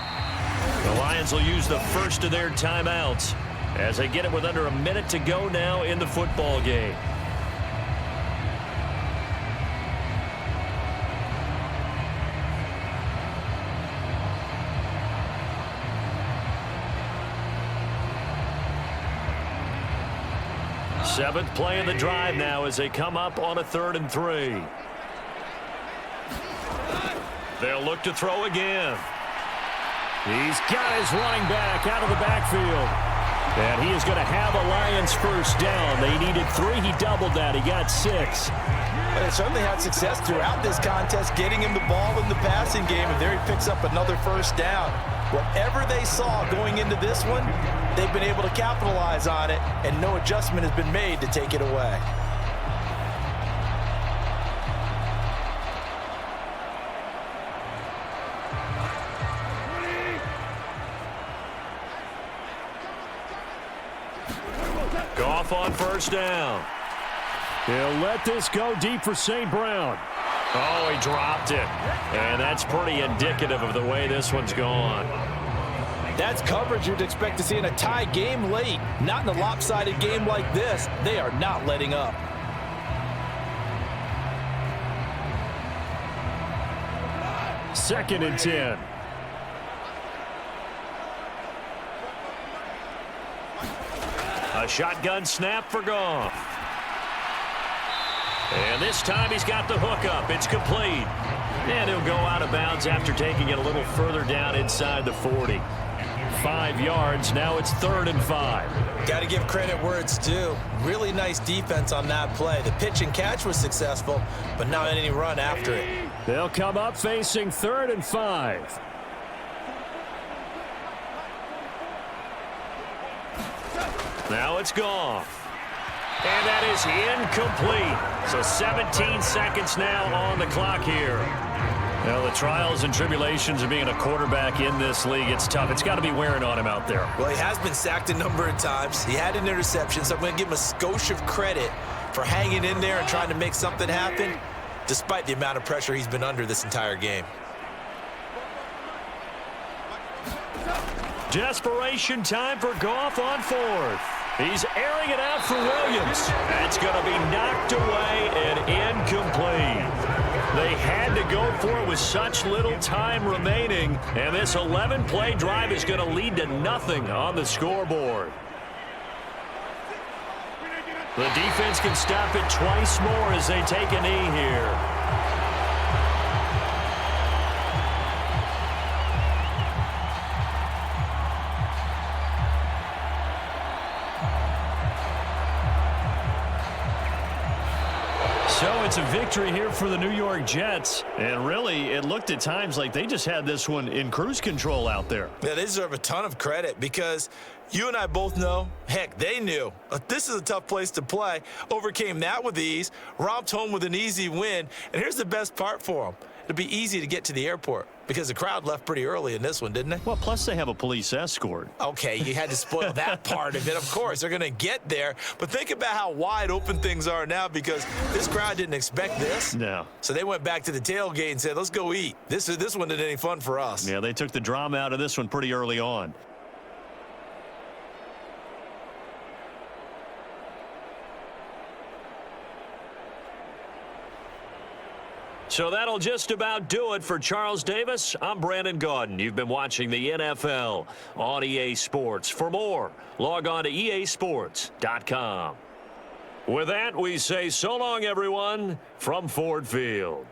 B: The Lions will use the first of their timeouts as they get it with under a minute to go now in the football game. Seventh play of the drive now as they come up on a 3rd and 3. They'll look to throw again. He's got his running back out of the backfield. And he is going to have a Lions first down. They needed 3. He doubled that. He got 6.
C: But they certainly had success throughout this contest, getting him the ball in the passing game, and there he picks up another first down. Whatever they saw going into this one, they've been able to capitalize on it, and no adjustment has been made to take it away.
B: Goff on first down. He'll let this go deep for St. Brown. Oh, he dropped it. And that's pretty indicative of the way this one's gone.
C: That's coverage you'd expect to see in a tie game late. Not in a lopsided game like this. They are not letting up.
B: Second and 10. A shotgun snap for Goff. And this time he's got the hook up. It's complete. And he'll go out of bounds after taking it a little further down inside the 40. 5 yards. Now it's 3rd and 5.
D: Got to give credit where it's due. Really nice defense on that play. The pitch and catch was successful, but not any run after it.
B: They'll come up facing 3rd and 5. Now it's Goff. And that is incomplete. So 17 seconds now on the clock here. Well, the trials and tribulations of being a quarterback in this league, it's tough. It's got to be wearing on him out there.
D: Well, he has been sacked a number of times. He had an interception, so I'm going to give him a skosh of credit for hanging in there and trying to make something happen, despite the amount of pressure he's been under this entire game.
B: Desperation time for Goff on 4th. He's airing it out for Williams. That's going to be knocked away and incomplete. They had to go for it with such little time remaining, and this 11-play drive is going to lead to nothing on the scoreboard. The defense can stop it twice more as they take a knee here. So it's a victory here for the New York Jets. And really, it looked at times like they just had this one in cruise control out there.
D: Yeah, they deserve a ton of credit because you and I both know, heck, they knew. This is a tough place to play. Overcame that with ease, romped home with an easy win. And here's the best part for them. It'll be easy to get to the airport because the crowd left pretty early in this one, didn't they?
B: Well, plus they have a police escort.
D: Okay, you had to spoil that part of it. Of course, they're going to get there. But think about how wide open things are now because this crowd didn't expect this.
B: No.
D: So they went back to the tailgate and said, let's go eat. This one isn't any fun for us.
B: Yeah, they took the drama out of this one pretty early on. So that'll just about do it for Charles Davis. I'm Brandon Gaudin. You've been watching the NFL on EA Sports. For more, log on to easports.com. With that, we say so long, everyone, from Ford Field.